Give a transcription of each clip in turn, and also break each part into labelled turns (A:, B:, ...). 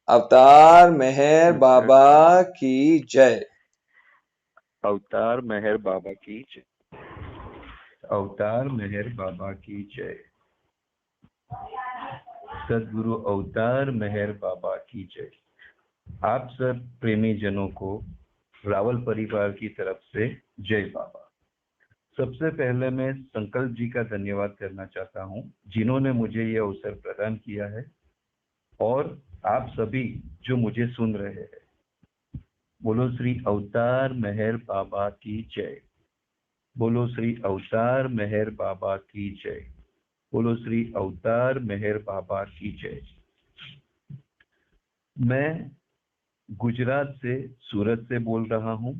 A: अवतार मेहर
B: नमस्कार
A: बाबा
B: सर।
A: की जय।
B: अवतार मेहर बाबा की जय। अवतार मेहर बाबा की जय। सदगुरु अवतार मेहर बाबा की जय। आप सब प्रेमी जनों को रावल परिवार की तरफ से जय बाबा। सबसे पहले मैं संकल्प जी का धन्यवाद करना चाहता हूं, जिन्होंने मुझे यह अवसर प्रदान किया है, और आप सभी जो मुझे सुन रहे हैं। बोलो श्री अवतार मेहर बाबा की जय। बोलो श्री अवतार मेहर बाबा की जय। बोलो श्री अवतार मेहर बाबा की जय। मैं गुजरात से, सूरत से बोल रहा हूं।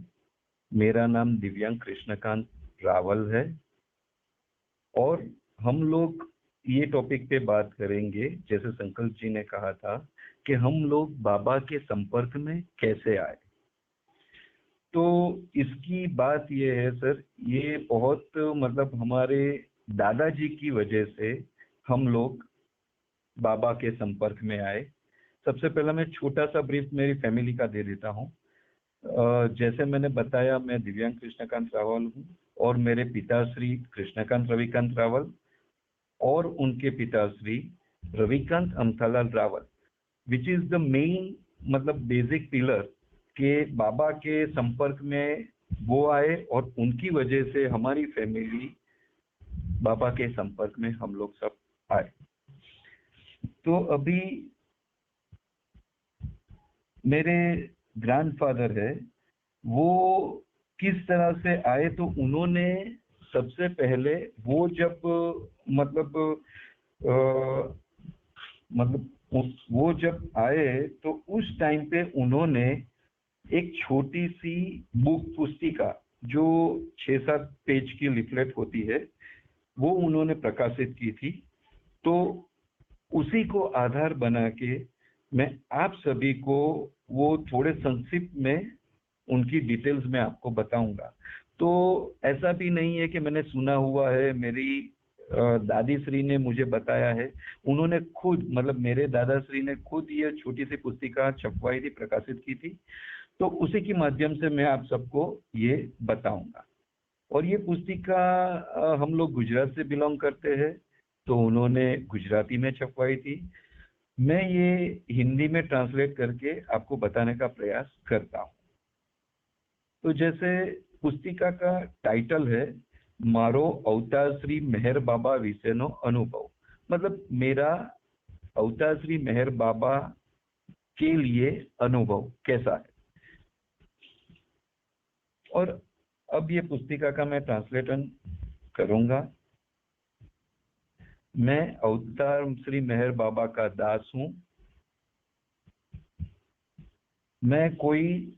B: मेरा नाम दिव्यांग कृष्णकांत रावल है, और हम लोग ये टॉपिक पे बात करेंगे, जैसे संकल्प जी ने कहा था कि हम लोग बाबा के संपर्क में कैसे आए। तो इसकी बात ये है सर, ये बहुत मतलब हमारे दादाजी की वजह से हम लोग बाबा के संपर्क में आए। सबसे पहला मैं छोटा सा ब्रीफ मेरी फैमिली का दे देता हूँ। जैसे मैंने बताया, मैं दिव्यांग कृष्णकांत रावल हूँ, और मेरे पिताश्री कृष्णकांत रविकांत रावल और उनके पिताश्री Ravikant Amathalal Rawal, which is the main मतलब बेसिक पिलर के बाबा के संपर्क में वो आए, और उनकी वजह से हमारी फैमिली बाबा के संपर्क में हम लोग सब आए। तो अभी मेरे ग्रैंडफादर है, वो किस तरह से आए, तो उन्होंने सबसे पहले वो जब मतलब अ, मतलब वो जब आए, तो उस टाइम पे उन्होंने एक छोटी सी बुक, पुस्तिका, जो 6-7 पेज की लिफलेट होती है, वो उन्होंने प्रकाशित की थी। तो उसी को आधार बना के मैं आप सभी को वो थोड़े संक्षिप्त में उनकी डिटेल्स में आपको बताऊंगा। तो ऐसा भी नहीं है कि मैंने सुना हुआ है, मेरी दादी श्री ने मुझे बताया है। उन्होंने खुद मतलब मेरे दादा श्री ने खुद ये छोटी सी पुस्तिका छपवाई थी, प्रकाशित की थी। तो उसी के माध्यम से मैं आप सबको ये बताऊंगा। और ये पुस्तिका हम लोग गुजरात से बिलोंग करते हैं, तो उन्होंने गुजराती में छपवाई थी। मैं ये हिंदी में ट्रांसलेट करके आपको बताने का प्रयास करता हूँ। तो जैसे पुस्तिका का टाइटल है, मारो अवतार श्री मेहर बाबा विशेनो अनुभव, मतलब मेरा अवतार श्री मेहर बाबा के लिए अनुभव कैसा है। और अब ये पुस्तिका का मैं ट्रांसलेशन करूंगा। मैं अवतार श्री मेहर बाबा का दास हूं। मैं कोई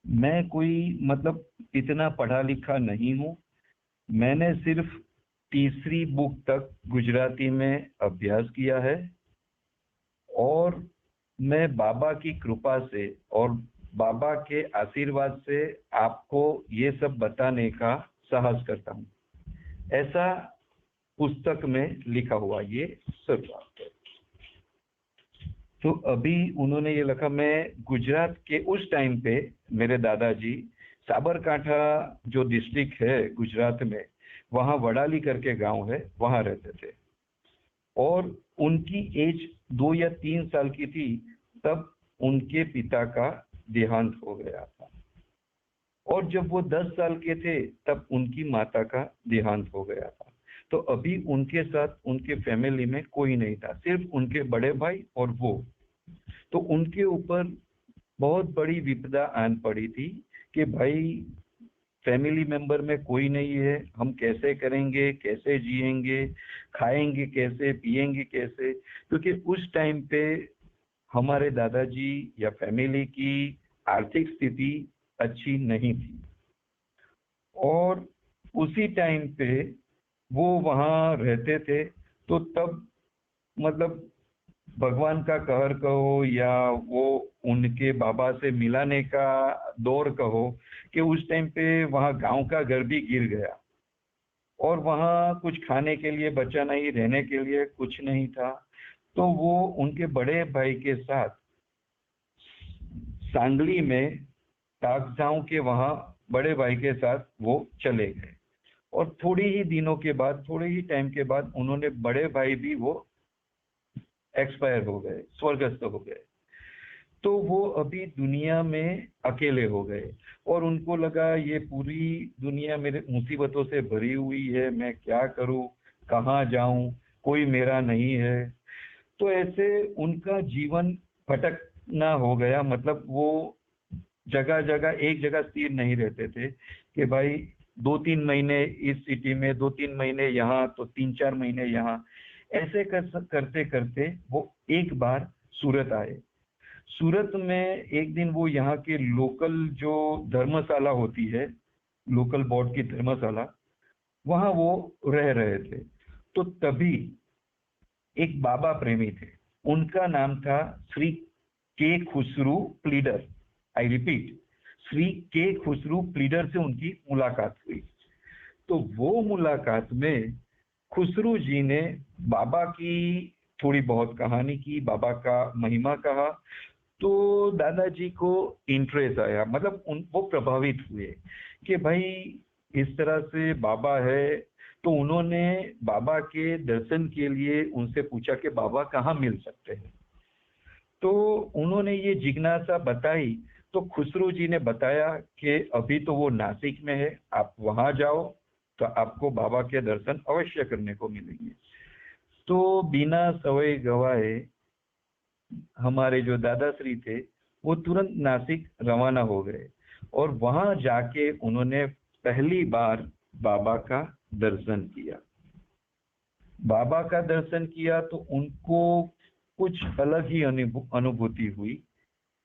B: मैं कोई मतलब इतना पढ़ा लिखा नहीं हूं। मैंने सिर्फ तीसरी बुक तक गुजराती में अभ्यास किया है, और मैं बाबा की कृपा से और बाबा के आशीर्वाद से आपको ये सब बताने का साहस करता हूँ। ऐसा पुस्तक में लिखा हुआ ये सब बात है। तो अभी उन्होंने ये लिखा, मैं गुजरात के उस टाइम पे मेरे दादाजी साबरकांठा जो डिस्ट्रिक्ट है गुजरात में, वहाँ वडाली करके गांव है, वहाँ रहते थे। और उनकी एज 2 या 3 साल की थी, तब उनके पिता का देहांत हो गया था। और जब वो 10 साल के थे, तब उनकी माता का देहांत हो गया था। तो अभी उनके साथ उनके फैमिली में कोई नहीं था, सिर्फ उनके बड़े भाई और वो। तो उनके ऊपर बहुत बड़ी विपदा आन पड़ी थी कि भाई फैमिली मेंबर में कोई नहीं है, हम कैसे करेंगे, कैसे जिएंगे, खाएंगे कैसे, पिएंगे कैसे। क्योंकि उस टाइम पे हमारे दादाजी या फैमिली की आर्थिक स्थिति अच्छी नहीं थी। और उसी टाइम पे वो वहाँ रहते थे। तो तब मतलब भगवान का कहर कहो या वो उनके बाबा से मिलाने का दौर कहो, कि उस टाइम पे वहाँ गांव का घर भी गिर गया, और वहाँ कुछ खाने के लिए बचा नहीं, रहने के लिए कुछ नहीं था। तो वो उनके बड़े भाई के साथ सांगली में ताकजाओं के वहां बड़े भाई के साथ वो चले गए। और थोड़ी ही दिनों के बाद, थोड़े ही टाइम के बाद उन्होंने बड़े भाई भी वो एक्सपायर हो गए, स्वर्गस्थ हो गए। तो वो अभी दुनिया में अकेले हो गए और उनको लगा ये पूरी दुनिया मेरे मुसीबतों से भरी हुई है, मैं क्या करूं, कहाँ जाऊं, कोई मेरा नहीं है। तो ऐसे उनका जीवन भटकना हो गया। मतलब वो जगह जगह एक जगह स्थिर नहीं रहते थे कि भाई 2-3 महीने इस सिटी में, 2-3 महीने यहाँ, तो 3-4 महीने यहाँ। ऐसे करते करते वो एक बार सूरत आए। सूरत में एक दिन वो यहाँ के लोकल जो धर्मशाला होती है, लोकल बोर्ड की धर्मशाला, वहां वो रह रहे थे। तो तभी एक बाबा प्रेमी थे, उनका नाम था श्री के Khusru pleader. I repeat, Shri के खुसरू प्लीडर से उनकी मुलाकात हुई। तो वो मुलाकात में खुसरू जी ने बाबा की थोड़ी बहुत कहानी की, बाबा का महिमा कहा। तो दादाजी को इंटरेस्ट आया, मतलब वो प्रभावित हुए कि भाई इस तरह से बाबा है। तो उन्होंने बाबा के दर्शन के लिए उनसे पूछा कि बाबा कहाँ मिल सकते हैं। तो उन्होंने ये जिज्ञासा बताई। तो खुसरू जी ने बताया कि अभी तो वो नासिक में है, आप वहां जाओ तो आपको बाबा के दर्शन अवश्य करने को मिलेंगे। तो बिना सवय गवाए हमारे जो दादाश्री थे वो तुरंत नासिक रवाना हो गए और वहां जाके उन्होंने पहली बार बाबा का दर्शन किया। बाबा का दर्शन किया तो उनको कुछ अलग ही अनुभूति हुई।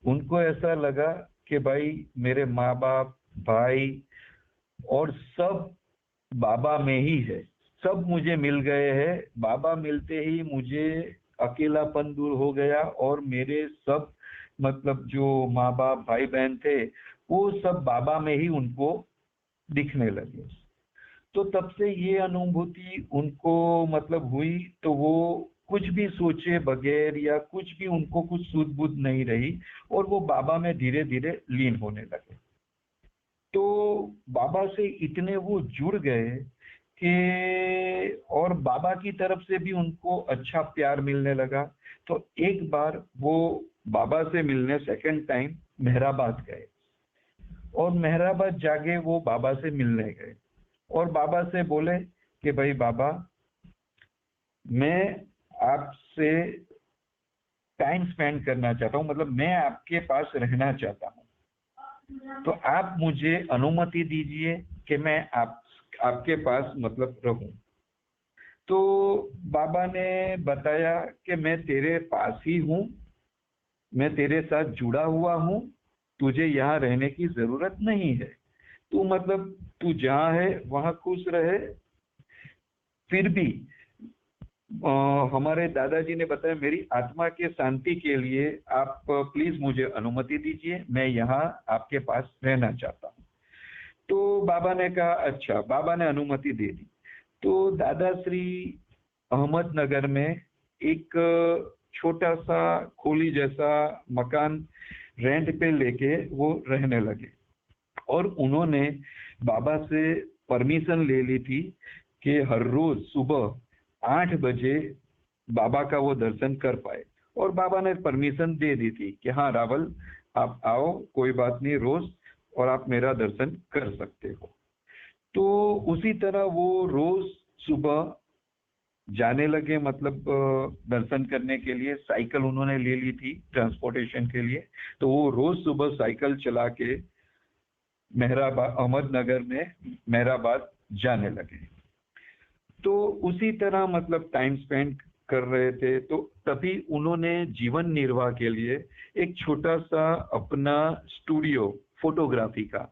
B: उनको ऐसा लगा कि भाई मेरे माँ बाप, भाई और सब बाबा में ही है, सब मुझे मिल गए हैं। बाबा मिलते ही मुझे अकेलापन दूर हो गया और मेरे सब, मतलब जो माँ बाप, भाई बहन थे, वो सब बाबा में ही उनको दिखने लगे। तो तब से ये अनुभूति उनको मतलब हुई। तो वो कुछ भी सोचे बगैर या कुछ भी उनको कुछ सूझ बूझ नहीं रही और वो बाबा में धीरे धीरे लीन होने लगे। तो बाबा से इतने वो जुड़ गए कि और बाबा की तरफ से भी उनको अच्छा प्यार मिलने लगा। तो एक बार वो बाबा से मिलने सेकंड टाइम मेहराबाद गए और मेहराबाद जाके वो बाबा से मिलने गए और बाबा से बोले कि भाई बाबा, मैं आपसे टाइम स्पेंड करना चाहता हूँ, मतलब मैं आपके पास रहना चाहता हूँ। तो आप मुझे अनुमति दीजिए कि मैं आपके पास मतलब रहूं। तो बाबा ने बताया कि मैं तेरे पास ही हूँ, मैं तेरे साथ जुड़ा हुआ हूँ, तुझे यहाँ रहने की जरूरत नहीं है। तू मतलब तू जहाँ है वहाँ खुश रहे। फिर भी हमारे दादाजी ने बताया मेरी आत्मा के शांति के लिए आप प्लीज मुझे अनुमति दीजिए, मैं यहाँ आपके पास रहना चाहता हूँ। तो बाबा ने कहा अच्छा। बाबा ने अनुमति दे दी। तो दादाश्री अहमदनगर में एक छोटा सा खोली जैसा मकान रेंट पे लेके वो रहने लगे और उन्होंने बाबा से परमिशन ले ली थी कि हर रोज सुबह 8 बजे बाबा का वो दर्शन कर पाए। और बाबा ने परमिशन दे दी थी कि हाँ रावल, आप आओ, कोई बात नहीं, रोज और आप मेरा दर्शन कर सकते हो। तो उसी तरह वो रोज सुबह जाने लगे, मतलब दर्शन करने के लिए। साइकिल उन्होंने ले ली थी ट्रांसपोर्टेशन के लिए। तो वो रोज सुबह साइकिल चला के मेहराबाद, अहमदनगर में मेहराबाद जाने लगे। तो उसी तरह मतलब टाइम स्पेंड कर रहे थे। तो तभी उन्होंने जीवन निर्वाह के लिए एक छोटा सा अपना स्टूडियो फोटोग्राफी का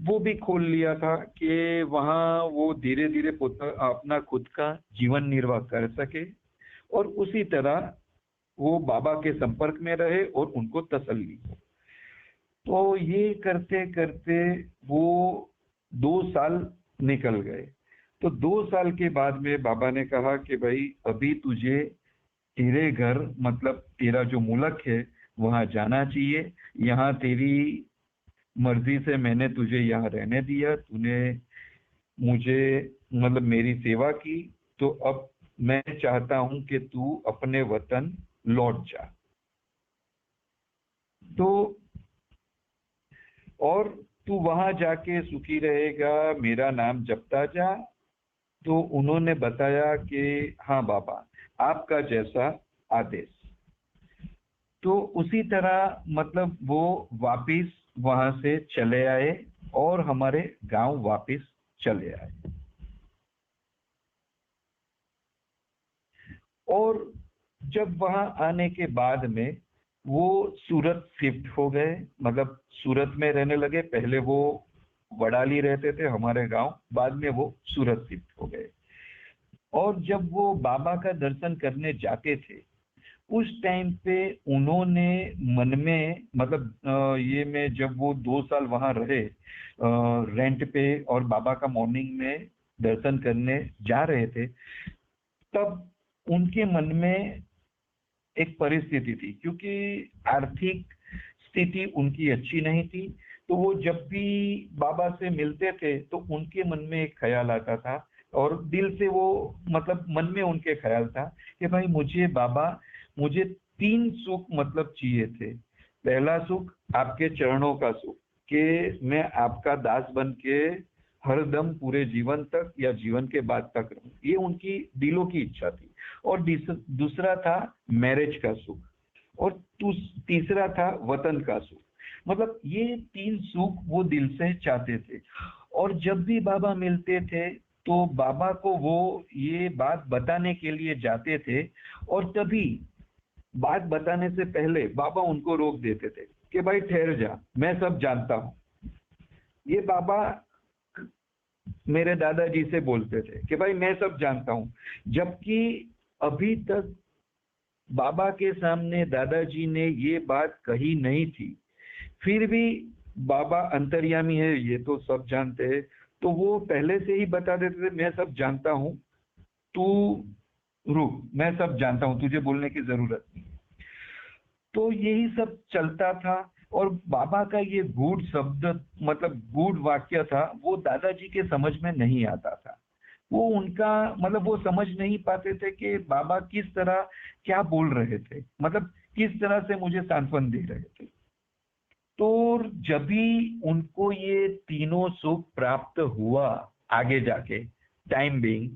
B: वो भी खोल लिया था कि वहाँ वो धीरे धीरे अपना खुद का जीवन निर्वाह कर सके और उसी तरह वो बाबा के संपर्क में रहे और उनको तसल्ली हो। तो ये करते करते वो 2 साल निकल गए। तो 2 साल के बाद में बाबा ने कहा कि भाई अभी तुझे तेरे घर मतलब तेरा जो मुल्क है वहां जाना चाहिए। यहाँ तेरी मर्जी से मैंने तुझे यहाँ रहने दिया, तूने मुझे मतलब मेरी सेवा की, तो अब मैं चाहता हूं कि तू अपने वतन लौट जा। तो और तू वहां जाके सुखी रहेगा, मेरा नाम जपता जा। तो उन्होंने बताया कि हाँ बाबा, आपका जैसा आदेश। तो उसी तरह मतलब वो वापिस वहां से चले आए और हमारे गांव वापिस चले आए। और जब वहां आने के बाद में वो सूरत शिफ्ट हो गए, मतलब सूरत में रहने लगे। पहले वो वडाली रहते थे हमारे गांव, बाद में वो सूरत शिफ्ट हो गए। और जब वो बाबा का दर्शन करने जाते थे, उस टाइम पे उन्होंने मन में मतलब ये में जब वो 2 साल वहां रहे रेंट पे और बाबा का मॉर्निंग में दर्शन करने जा रहे थे, तब उनके मन में एक परिस्थिति थी, क्योंकि आर्थिक स्थिति उनकी अच्छी नहीं थी। तो वो जब भी बाबा से मिलते थे तो उनके मन में एक ख्याल आता था, और दिल से वो मतलब मन में उनके ख्याल था कि भाई मुझे बाबा, मुझे 3 सुख मतलब चाहिए थे। पहला सुख आपके चरणों का सुख, कि मैं आपका दास बन के हरदम पूरे जीवन तक या जीवन के बाद तक रहूं, ये उनकी दिलों की इच्छा थी। और दूसरा था मैरिज का सुख, और तीसरा था वतन का सुख। मतलब ये 3 सुख वो दिल से चाहते थे। और जब भी बाबा मिलते थे तो बाबा को वो ये बात बताने के लिए जाते थे, और तभी बात बताने से पहले बाबा उनको रोक देते थे कि भाई ठहर जा, मैं सब जानता हूँ। ये बाबा मेरे दादाजी से बोलते थे कि भाई मैं सब जानता हूँ, जबकि अभी तक बाबा के सामने दादाजी ने ये बात कही नहीं थी। फिर भी बाबा अंतर्यामी है, ये तो सब जानते हैं, तो वो पहले से ही बता देते थे मैं सब जानता हूँ, तू रुक, मैं सब जानता हूँ, तुझे बोलने की जरूरत नहीं। तो यही सब चलता था। और बाबा का ये गूढ़ शब्द मतलब गूढ़ वाक्य था, वो दादाजी के समझ में नहीं आता था। वो उनका मतलब वो समझ नहीं पाते थे कि बाबा किस तरह क्या बोल रहे थे, मतलब किस तरह से मुझे सांत्वन दे रहे थे। तो जब भी उनको ये तीनों सुख प्राप्त हुआ आगे जाके टाइम बिंग,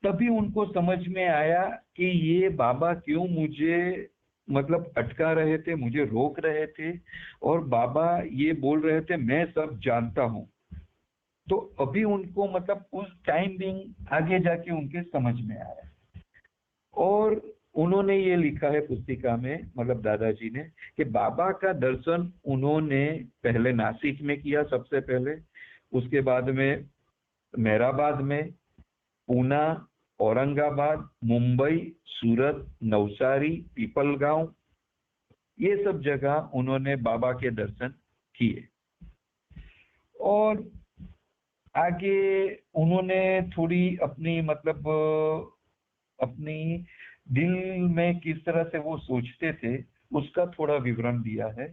B: तभी उनको समझ में आया कि ये बाबा क्यों मुझे मतलब अटका रहे थे, मुझे रोक रहे थे, और बाबा ये बोल रहे थे मैं सब जानता हूं। तो अभी उनको मतलब उस टाइम बिंग आगे जाके उनके समझ में आया। और उन्होंने ये लिखा है पुस्तिका में, मतलब दादाजी ने, कि बाबा का दर्शन उन्होंने पहले नासिक में किया सबसे पहले, उसके बाद में मेहराबाद में, पूना, औरंगाबाद, मुंबई, सूरत, नवसारी, पीपलगांव, ये सब जगह उन्होंने बाबा के दर्शन किए। और आगे उन्होंने थोड़ी अपनी मतलब अपनी दिल में किस तरह से वो सोचते थे उसका थोड़ा विवरण दिया है,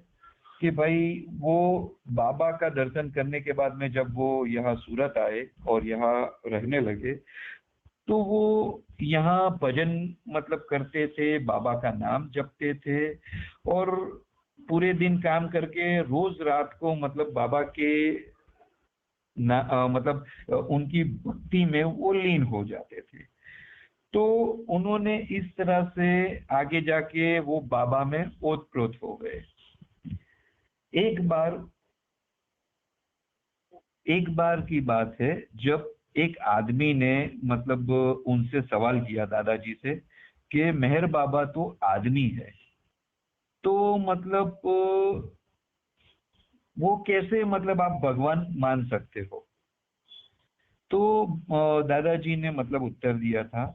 B: कि भाई वो बाबा का दर्शन करने के बाद में जब वो यहाँ सूरत आए और यहाँ रहने लगे, तो वो यहाँ भजन मतलब करते थे, बाबा का नाम जपते थे, और पूरे दिन काम करके रोज रात को मतलब बाबा के मतलब उनकी भक्ति में वो लीन हो जाते थे। तो उन्होंने इस तरह से आगे जाके वो बाबा में ओतप्रोत हो गए। एक बार की बात है, जब एक आदमी ने मतलब उनसे सवाल किया दादाजी से कि मेहर बाबा तो आदमी है, तो मतलब वो कैसे मतलब आप भगवान मान सकते हो। तो दादाजी ने मतलब उत्तर दिया था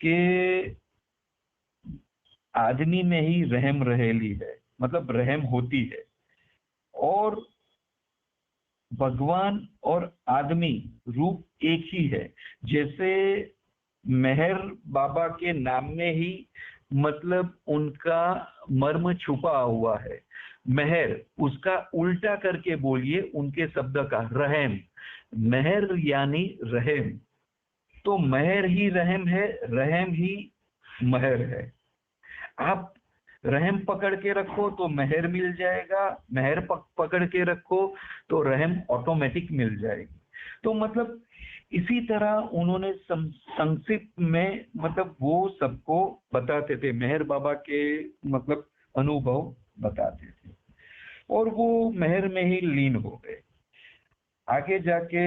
B: कि आदमी में ही रहम रहेली है, मतलब रहम होती है, और भगवान और आदमी रूप एक ही है। जैसे मेहर बाबा के नाम में ही मतलब उनका मर्म छुपा हुआ है। मेहर, उसका उल्टा करके बोलिए उनके शब्द का, रहम। मेहर यानी रहम। तो मेहर ही रहम है, रहम ही मेहर है। आप रहम पकड़ के रखो तो मेहर मिल जाएगा, मेहर पकड़ के रखो तो रहम ऑटोमेटिक मिल जाएगी। तो मतलब इसी तरह उन्होंने संक्षिप्त में मतलब वो सबको बताते थे, मेहर बाबा के मतलब अनुभव बताते थे, और वो मेहर में ही लीन हो गए। आगे जाके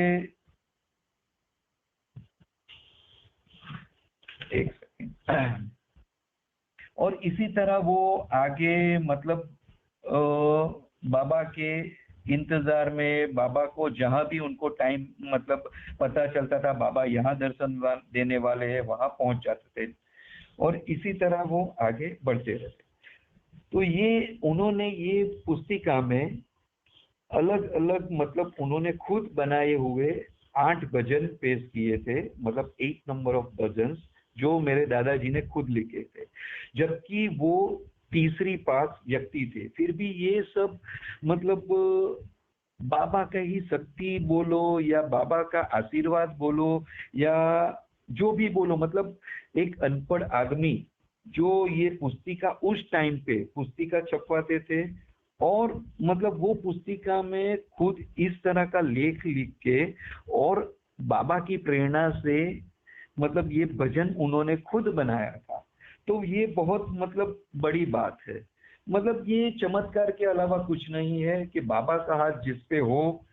B: एक सेकंड, और इसी तरह वो आगे मतलब बाबा के इंतजार में, बाबा को जहां भी उनको टाइम मतलब पता चलता था बाबा यहाँ दर्शन देने वाले हैं, वहां पहुंच जाते थे, और इसी तरह वो आगे बढ़ते रहते। तो ये उन्होंने ये पुस्तिका में अलग अलग मतलब उन्होंने खुद बनाए हुए 8 भजन पेश किए थे, मतलब 8 नंबर ऑफ भजन जो मेरे दादाजी ने खुद लिखे थे, जबकि वो तीसरी पास व्यक्ति थे। फिर भी ये सब मतलब बाबा का ही शक्ति बोलो या बाबा का आशीर्वाद बोलो या जो भी बोलो, मतलब एक अनपढ़ आदमी जो ये पुस्तिका उस टाइम पे पुस्तिका छपवाते थे, और मतलब वो पुस्तिका में खुद इस तरह का लेख लिख के और बाबा की प्रेरणा से मतलब ये भजन उन्होंने खुद बनाया था। तो ये बहुत मतलब बड़ी बात है। मतलब ये चमत्कार के अलावा कुछ नहीं है कि बाबा का हाथ जिस पे हो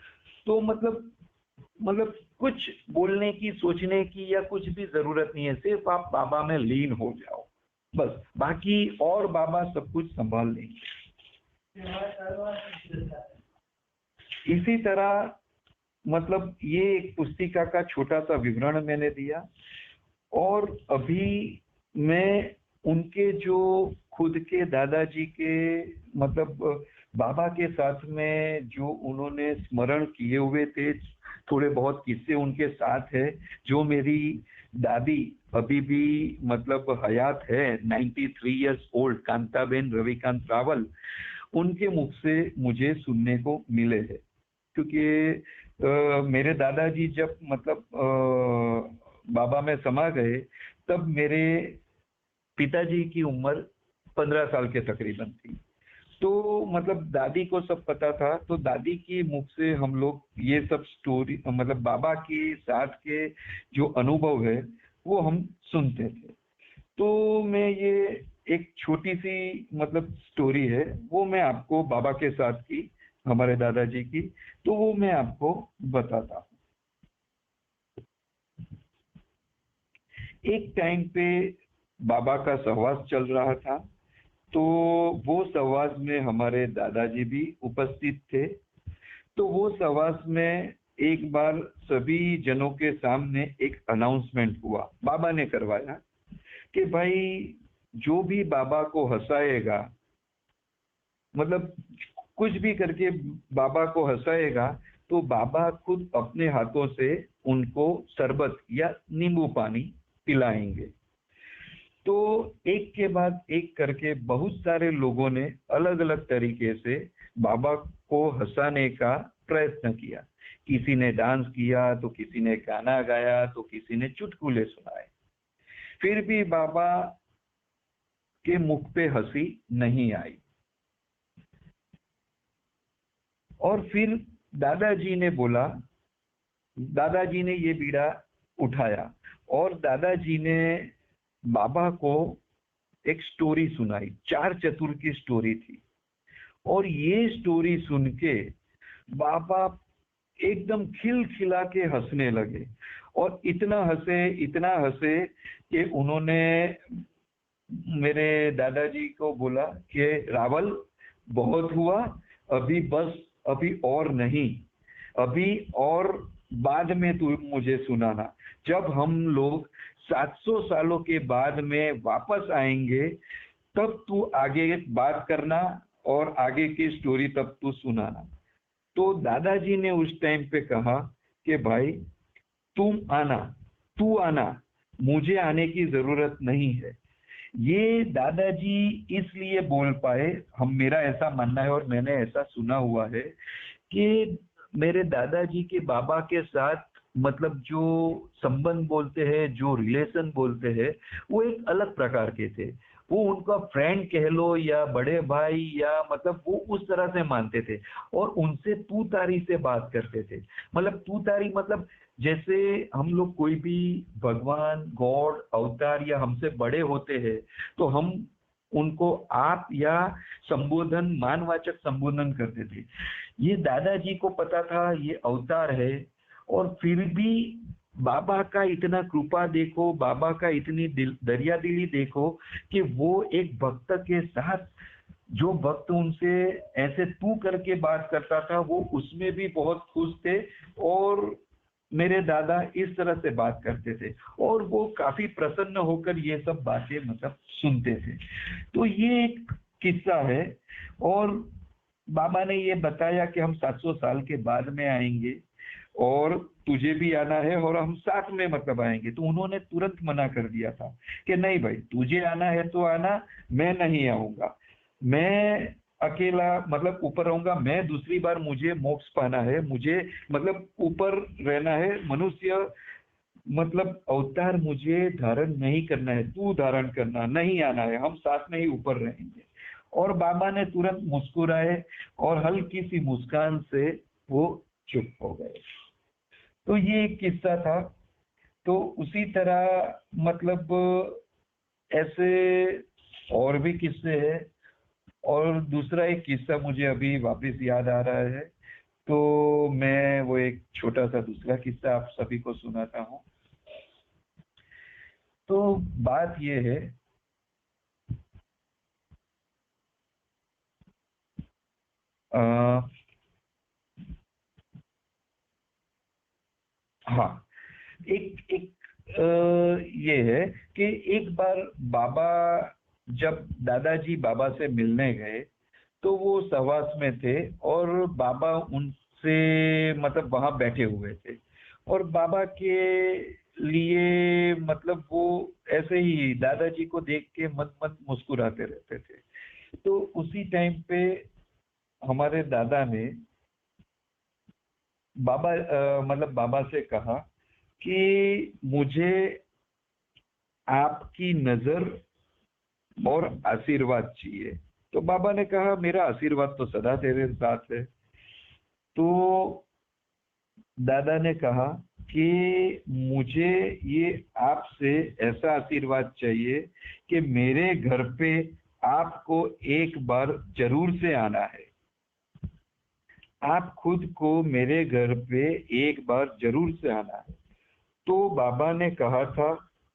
B: तो मतलब कुछ बोलने की, सोचने की या कुछ भी जरूरत नहीं है, सिर्फ आप बाबा में लीन हो जाओ बस, बाकी और बाबा सब कुछ संभाल लेंगे। इसी तरह मतलब ये एक पुस्तिका का छोटा सा विवरण मैंने दिया, और अभी मैं उनके जो खुद के दादाजी के मतलब बाबा के साथ में जो उन्होंने स्मरण किए हुए थे, थोड़े बहुत किस्से उनके साथ है, जो मेरी दादी अभी भी मतलब हयात है, 93 इयर्स ओल्ड, कांताबेन रविकांत रावल, उनके मुख से मुझे सुनने को मिले हैं। क्योंकि मेरे दादाजी जब मतलब बाबा में समा गए तब मेरे पिताजी की उम्र 15 साल के तकरीबन थी। तो मतलब दादी को सब पता था, तो दादी के मुख से हम लोग ये सब स्टोरी मतलब बाबा के साथ के जो अनुभव है वो हम सुनते थे। तो मैं ये एक छोटी सी मतलब स्टोरी है वो मैं आपको बाबा के साथ की, हमारे दादाजी की, तो वो मैं आपको बताता हूँ। एक टाइम पे बाबा का सहवास चल रहा था, तो वो सहवास में हमारे दादाजी भी उपस्थित थे। तो वो सहवास में एक बार सभी जनों के सामने एक अनाउंसमेंट हुआ, बाबा ने करवाया कि भाई जो भी बाबा को हंसाएगा, मतलब कुछ भी करके बाबा को हंसाएगा, तो बाबा खुद अपने हाथों से उनको शरबत या नींबू पानी पिलाएंगे। तो एक के बाद एक करके बहुत सारे लोगों ने अलग अलग तरीके से बाबा को हंसाने का प्रयत्न किया। किसी ने डांस किया, तो किसी ने गाना गाया, तो किसी ने चुटकुले सुनाए। फिर भी बाबा के मुख पे हंसी नहीं आई। और फिर दादाजी ने बोला, दादाजी ने ये बीड़ा उठाया और दादाजी ने बाबा को एक स्टोरी सुनाई, चार चतुर की स्टोरी थी। और ये स्टोरी सुन के बाबा एकदम खिलखिला के हंसने लगे, और इतना हंसे कि उन्होंने मेरे दादाजी को बोला कि रावल बहुत हुआ, अभी बस, अभी और नहीं, अभी और बाद में तू मुझे सुनाना। जब हम लोग 700 सालों के बाद में वापस आएंगे तब तू आगे बात करना और आगे की स्टोरी तब तू सुनाना। तो दादाजी ने उस टाइम पे कहा कि भाई तुम आना, तू आना, मुझे आने की जरूरत नहीं है। ये दादाजी इसलिए बोल पाए, मेरा ऐसा मानना है और मैंने ऐसा सुना हुआ है कि मेरे दादाजी के बाबा के साथ मतलब जो संबंध बोलते हैं, जो रिलेशन बोलते हैं, वो एक अलग प्रकार के थे। वो उनका फ्रेंड कह लो या बड़े भाई, या मतलब वो उस तरह से मानते थे और उनसे तू तारी से बात करते थे। मतलब तू तारी मतलब जैसे हम लोग कोई भी भगवान, गॉड, अवतार या हमसे बड़े होते हैं तो हम उनको आप या संबोधन, मानवाचक संबोधन करते थे। ये दादाजी को पता था ये अवतार है, और फिर भी बाबा का इतना कृपा देखो, बाबा का इतनी दरिया दिली देखो कि वो एक भक्त के साथ, जो भक्त उनसे ऐसे तू करके बात करता था, वो उसमें भी बहुत खुश थे। और मेरे दादा इस तरह से बात करते थे और वो काफी प्रसन्न होकर ये सब बातें मतलब सुनते थे। तो ये एक किस्सा है। और बाबा ने ये बताया कि हम 700 साल के बाद में आएंगे और तुझे भी आना है और हम साथ में मतलब आएंगे। तो उन्होंने तुरंत मना कर दिया था कि नहीं भाई, तुझे आना है तो आना, मैं नहीं आऊंगा, मैं अकेला मतलब ऊपर रहूंगा, मैं दूसरी बार, मुझे मोक्ष पाना है, मुझे मतलब ऊपर रहना है, मनुष्य मतलब अवतार मुझे धारण नहीं करना है, तू धारण करना, नहीं आना है, हम साथ में ही ऊपर रहेंगे। और बाबा ने तुरंत मुस्कुराए और हल्की सी मुस्कान से वो चुप हो गए। तो ये एक किस्सा था। तो उसी तरह मतलब ऐसे और भी किस्से हैं। और दूसरा एक किस्सा मुझे अभी वापस याद आ रहा है, तो मैं वो एक छोटा सा दूसरा किस्सा आप सभी को सुनाता हूँ। तो बात ये है, आ, हाँ, एक एक ये है कि एक बार बाबा, जब दादाजी बाबा से मिलने गए तो वो सहवास में थे और बाबा उनसे मतलब वहां बैठे हुए थे और बाबा के लिए मतलब वो ऐसे ही दादाजी को देख के मन मन मुस्कुराते रहते थे। तो उसी टाइम पे हमारे दादा ने मतलब बाबा से कहा कि मुझे आपकी नजर और आशीर्वाद चाहिए। तो बाबा ने कहा मेरा आशीर्वाद तो सदा तेरे साथ है। तो दादा ने कहा कि मुझे ये आपसे ऐसा आशीर्वाद चाहिए कि मेरे घर पे आपको एक बार जरूर से आना है। आप खुद को मेरे घर पे एक बार जरूर से आना है। तो बाबा ने कहा था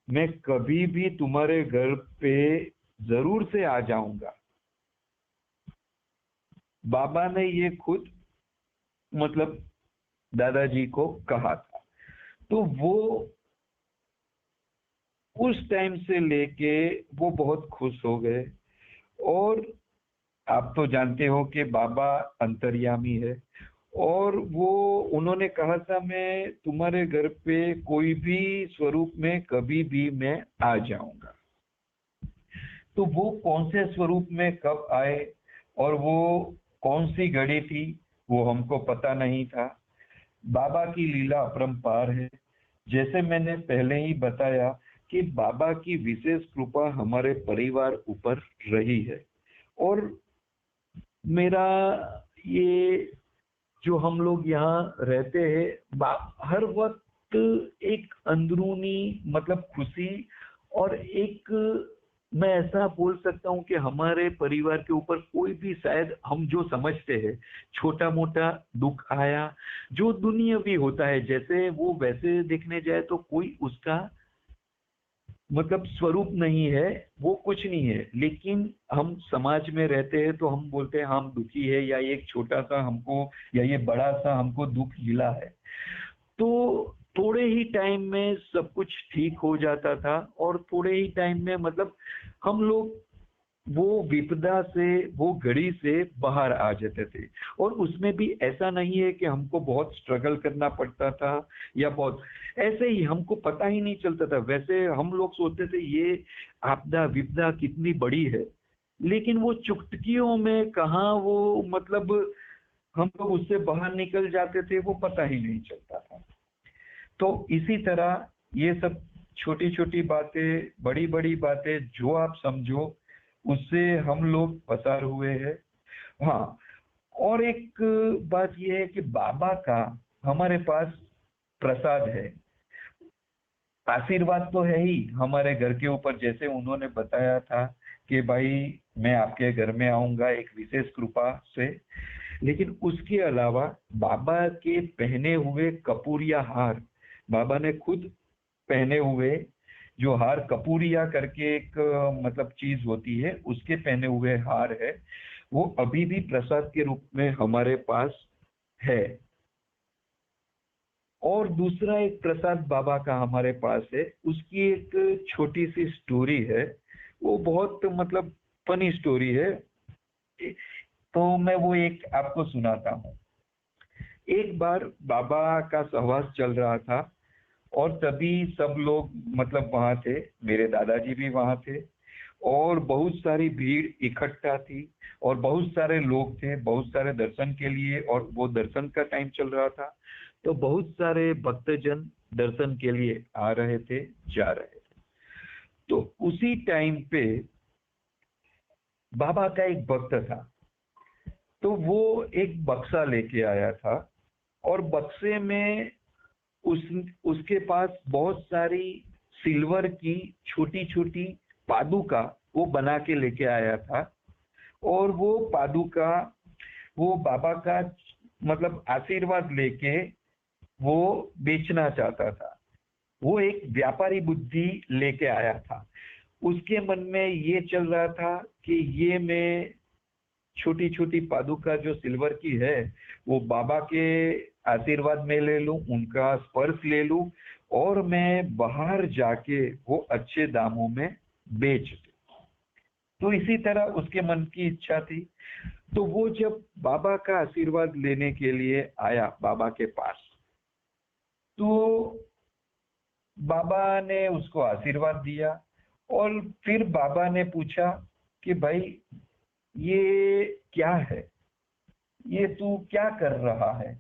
B: मैं कभी भी तुम्हारे घर पे जरूर से आ जाऊंगा। बाबा ने ये खुद मतलब दादाजी को कहा था। तो वो उस टाइम से लेके वो बहुत खुश हो गए। और आप तो जानते हो कि बाबा अंतर्यामी है, और वो उन्होंने कहा था मैं तुम्हारे घर पे कोई भी स्वरूप में कभी भी मैं आ जाऊंगा। तो वो कौन से स्वरूप में कब आए और वो कौन सी घड़ी थी, वो हमको पता नहीं था। बाबा की लीला अपरंपार है। जैसे मैंने पहले ही बताया कि बाबा की विशेष कृपा हमारे परिवार ऊपर रही है। और मेरा ये जो हम लोग यहाँ रहते हैं, हर वक्त एक अंदरूनी मतलब खुशी, और एक मैं ऐसा बोल सकता हूँ कि हमारे परिवार के ऊपर कोई भी शायद हम जो समझते हैं छोटा मोटा दुख आया, जो दुनियावी होता है जैसे वो वैसे देखने जाए तो कोई उसका मतलब स्वरूप नहीं है, वो कुछ नहीं है। लेकिन हम समाज में रहते हैं तो हम बोलते हैं हम दुखी है, या एक छोटा सा हमको या ये बड़ा सा हमको दुख मिला है। तो थोड़े ही टाइम में सब कुछ ठीक हो जाता था, और थोड़े ही टाइम में मतलब हम लोग वो विपदा से, वो घड़ी से बाहर आ जाते थे। और उसमें भी ऐसा नहीं है कि हमको बहुत स्ट्रगल करना पड़ता था या बहुत, ऐसे ही हमको पता ही नहीं चलता था। वैसे हम लोग सोचते थे ये आपदा विपदा कितनी बड़ी है, लेकिन वो चुटकियों में कहाँ वो मतलब हम लोग उससे बाहर निकल जाते थे, वो पता ही नहीं चलता था। तो इसी तरह ये सब छोटी छोटी बातें, बड़ी बड़ी बातें जो आप समझो, उससे हम लोग पसार हुए हैं। हाँ, और एक बात यह है कि बाबा का हमारे पास प्रसाद है, आशीर्वाद तो है ही हमारे घर के ऊपर। जैसे उन्होंने बताया था कि भाई मैं आपके घर में आऊंगा एक विशेष कृपा से, लेकिन उसके अलावा बाबा के पहने हुए कपूरिया हार, बाबा ने खुद पहने हुए जो हार, कपूरिया करके एक मतलब चीज होती है, उसके पहने हुए हार है, वो अभी भी प्रसाद के रूप में हमारे पास है। और दूसरा एक प्रसाद बाबा का हमारे पास है, उसकी एक छोटी सी स्टोरी है, वो बहुत मतलब फनी स्टोरी है। तो मैं वो एक आपको सुनाता हूँ। एक बार बाबा का सहवास चल रहा था, और तभी सब लोग मतलब वहां थे, मेरे दादाजी भी वहां थे, और बहुत सारी भीड़ इकट्ठा थी, और बहुत सारे लोग थे, बहुत सारे दर्शन के लिए, और वो दर्शन का टाइम चल रहा था। तो बहुत सारे भक्तजन दर्शन के लिए आ रहे थे, जा रहे थे। तो उसी टाइम पे बाबा का एक भक्त था, तो वो एक बक्सा लेके आया था, और बक्से में उस उसके पास बहुत सारी सिल्वर की छोटी छोटी पादुका वो बना के लेके आया था। और वो पादुका वो बाबा का मतलब आशीर्वाद लेके वो बेचना चाहता था। वो एक व्यापारी बुद्धि लेके आया था। उसके मन में ये चल रहा था कि ये मैं छोटी छोटी पादुका जो सिल्वर की है, वो बाबा के आशीर्वाद में ले लूं, उनका स्पर्श ले लूं, और मैं बाहर जाके वो अच्छे दामों में बेच दूं। तो इसी तरह उसके मन की इच्छा थी। तो वो जब बाबा का आशीर्वाद लेने के लिए आया बाबा के पास, तो बाबा ने उसको आशीर्वाद दिया। और फिर बाबा ने पूछा कि भाई ये क्या है, ये तू क्या कर रहा है?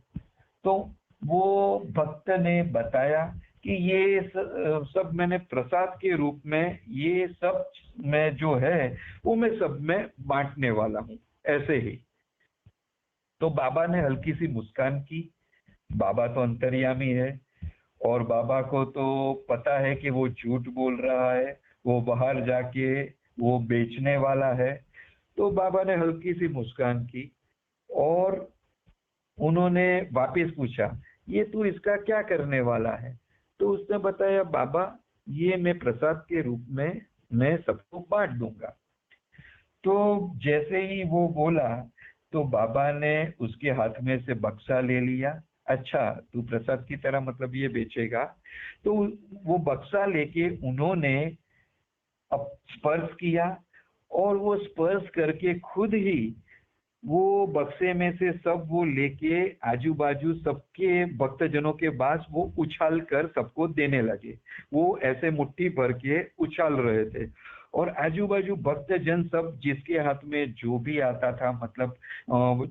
B: तो वो भक्त ने बताया कि ये सब मैंने प्रसाद के रूप में, ये सब मैं जो है वो मैं सब में बांटने वाला हूँ, ऐसे ही। तो बाबा ने हल्की सी मुस्कान की। बाबा तो अंतर्यामी है, और बाबा को तो पता है कि वो झूठ बोल रहा है, वो बाहर जाके वो बेचने वाला है। तो बाबा ने हल्की सी मुस्कान की, और उन्होंने वापस पूछा, ये तू इसका क्या करने वाला है? तो उसने बताया, बाबा ये मैं प्रसाद के रूप में मैं सबको बांट दूंगा। तो जैसे ही वो बोला, तो बाबा ने उसके हाथ में से बक्सा ले लिया। अच्छा, तू प्रसाद की तरह मतलब ये बेचेगा? तो वो बक्सा लेके उन्होंने अब स्पर्श किया, और वो स्पर्श करके खुद ही वो बक्से में से सब वो लेके आजू बाजू सबके भक्तजनों के पास वो उछाल कर सबको देने लगे। वो ऐसे मुट्ठी भर के उछाल रहे थे, और आजू बाजू भक्तजन सब जिसके हाथ में जो भी आता था, मतलब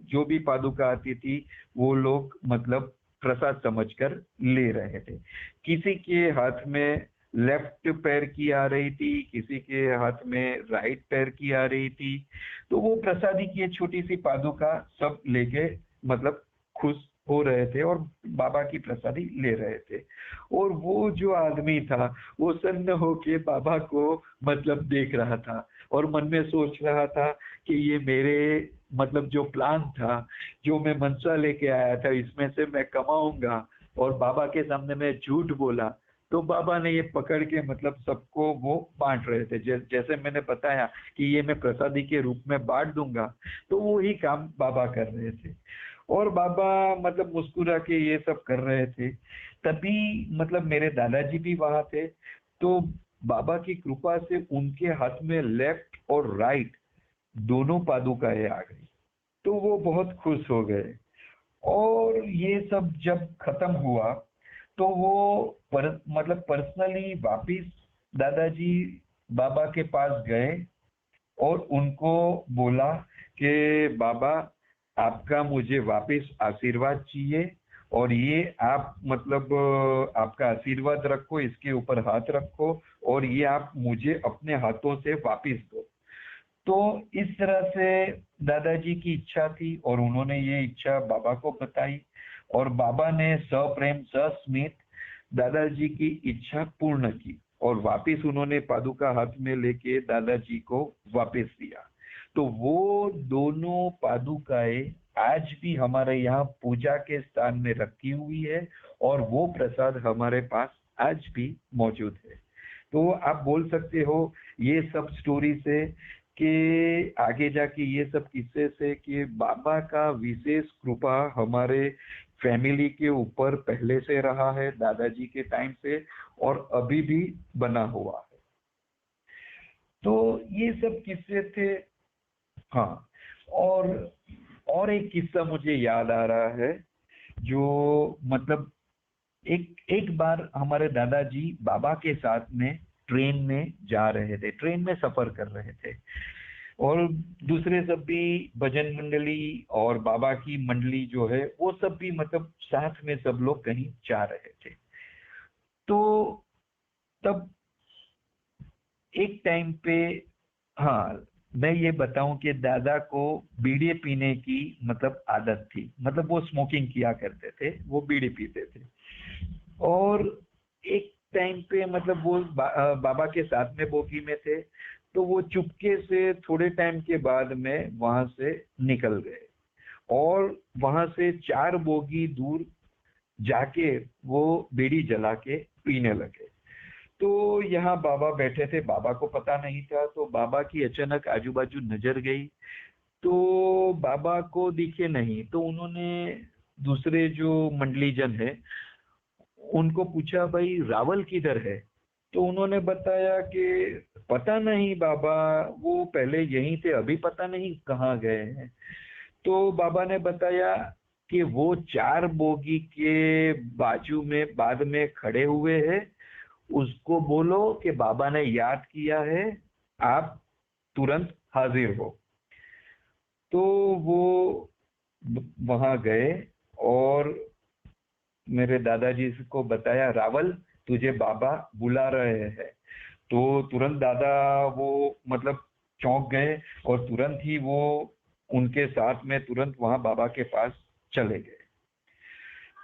B: जो भी पादुका आती थी, वो लोग मतलब प्रसाद समझकर ले रहे थे। किसी के हाथ में लेफ्ट पैर की आ रही थी, किसी के हाथ में राइट पैर की आ रही थी। तो वो प्रसादी की एक छोटी सी पादुका सब लेके मतलब खुश हो रहे थे, और बाबा की प्रसादी ले रहे थे। और वो जो आदमी था, वो सन्न होके बाबा को मतलब देख रहा था, और मन में सोच रहा था कि ये मेरे मतलब जो प्लान था, जो मैं मनसा लेके आया था, इसमें से मैं कमाऊंगा, और बाबा के सामने मैं झूठ बोला। तो बाबा ने ये पकड़ के मतलब सबको वो बांट रहे थे, जैसे मैंने बताया कि ये मैं प्रसादी के रूप में बांट दूंगा। तो वो ही काम बाबा कर रहे थे, और बाबा मतलब मुस्कुरा के ये सब कर रहे थे। तभी मतलब मेरे दादाजी भी वहां थे। तो बाबा की कृपा से उनके हाथ में लेफ्ट और राइट दोनों पादुकाएं आ गई। तो वो बहुत खुश हो गए। और ये सब जब खत्म हुआ तो वो मतलब पर्सनली वापिस दादाजी बाबा के पास गए और उनको बोला कि बाबा, आपका मुझे वापस आशीर्वाद चाहिए, और ये आप मतलब आपका आशीर्वाद रखो, इसके ऊपर हाथ रखो, और ये आप मुझे अपने हाथों से वापस दो। तो इस तरह से दादाजी की इच्छा थी और उन्होंने ये इच्छा बाबा को बताई, और बाबा ने सप्रेम सस्मित दादाजी की इच्छा पूर्ण की, और वापिस उन्होंने पादुका हाथ में लेके दादाजी को वापस दिया। तो वो दोनों पादुकाएं आज भी हमारे यहाँ पूजा के स्थान में रखी हुई है, और वो प्रसाद हमारे पास आज भी मौजूद है। तो आप बोल सकते हो ये सब स्टोरी से कि आगे जाके ये सब किस्से से कि बाबा का विशेष कृपा हमारे फैमिली के ऊपर पहले से रहा है, दादाजी के टाइम से, और अभी भी बना हुआ है। तो ये सब किस्से थे। हाँ, और एक किस्सा मुझे याद आ रहा है, जो मतलब एक एक बार हमारे दादाजी बाबा के साथ में ट्रेन में जा रहे थे, ट्रेन में सफर कर रहे थे, और दूसरे सब भी भजन मंडली और बाबा की मंडली जो है वो सब भी मतलब साथ में सब लोग कहीं जा रहे थे। तो तब एक टाइम पे, हाँ, मैं ये बताऊं कि दादा को बीड़ी पीने की मतलब आदत थी, मतलब वो स्मोकिंग किया करते थे, वो बीड़ी पीते थे। और एक टाइम पे मतलब वो बाबा के साथ में बोगी में थे, तो वो चुपके से थोड़े टाइम के बाद में वहां से निकल गए, और वहां से 4 बोगी दूर जाके वो बीड़ी जला के पीने लगे। तो यहाँ बाबा बैठे थे, बाबा को पता नहीं था, तो बाबा की अचानक आजू बाजू नजर गई, तो बाबा को दिखे नहीं, तो उन्होंने दूसरे जो मंडली जन है उनको पूछा, भाई रावल किधर है? तो उन्होंने बताया कि पता नहीं बाबा, वो पहले यहीं थे, अभी पता नहीं कहाँ गए हैं। तो बाबा ने बताया कि वो 4 बोगी के बाजू में बाद में खड़े हुए हैं, उसको बोलो कि बाबा ने याद किया है, आप तुरंत हाजिर हो। तो वो वहां गए और मेरे दादाजी को बताया, रावल तुझे बाबा बुला रहे हैं। तो तुरंत दादा वो मतलब चौंक गए, और तुरंत ही वो उनके साथ में तुरंत वहां बाबा के पास चले गए।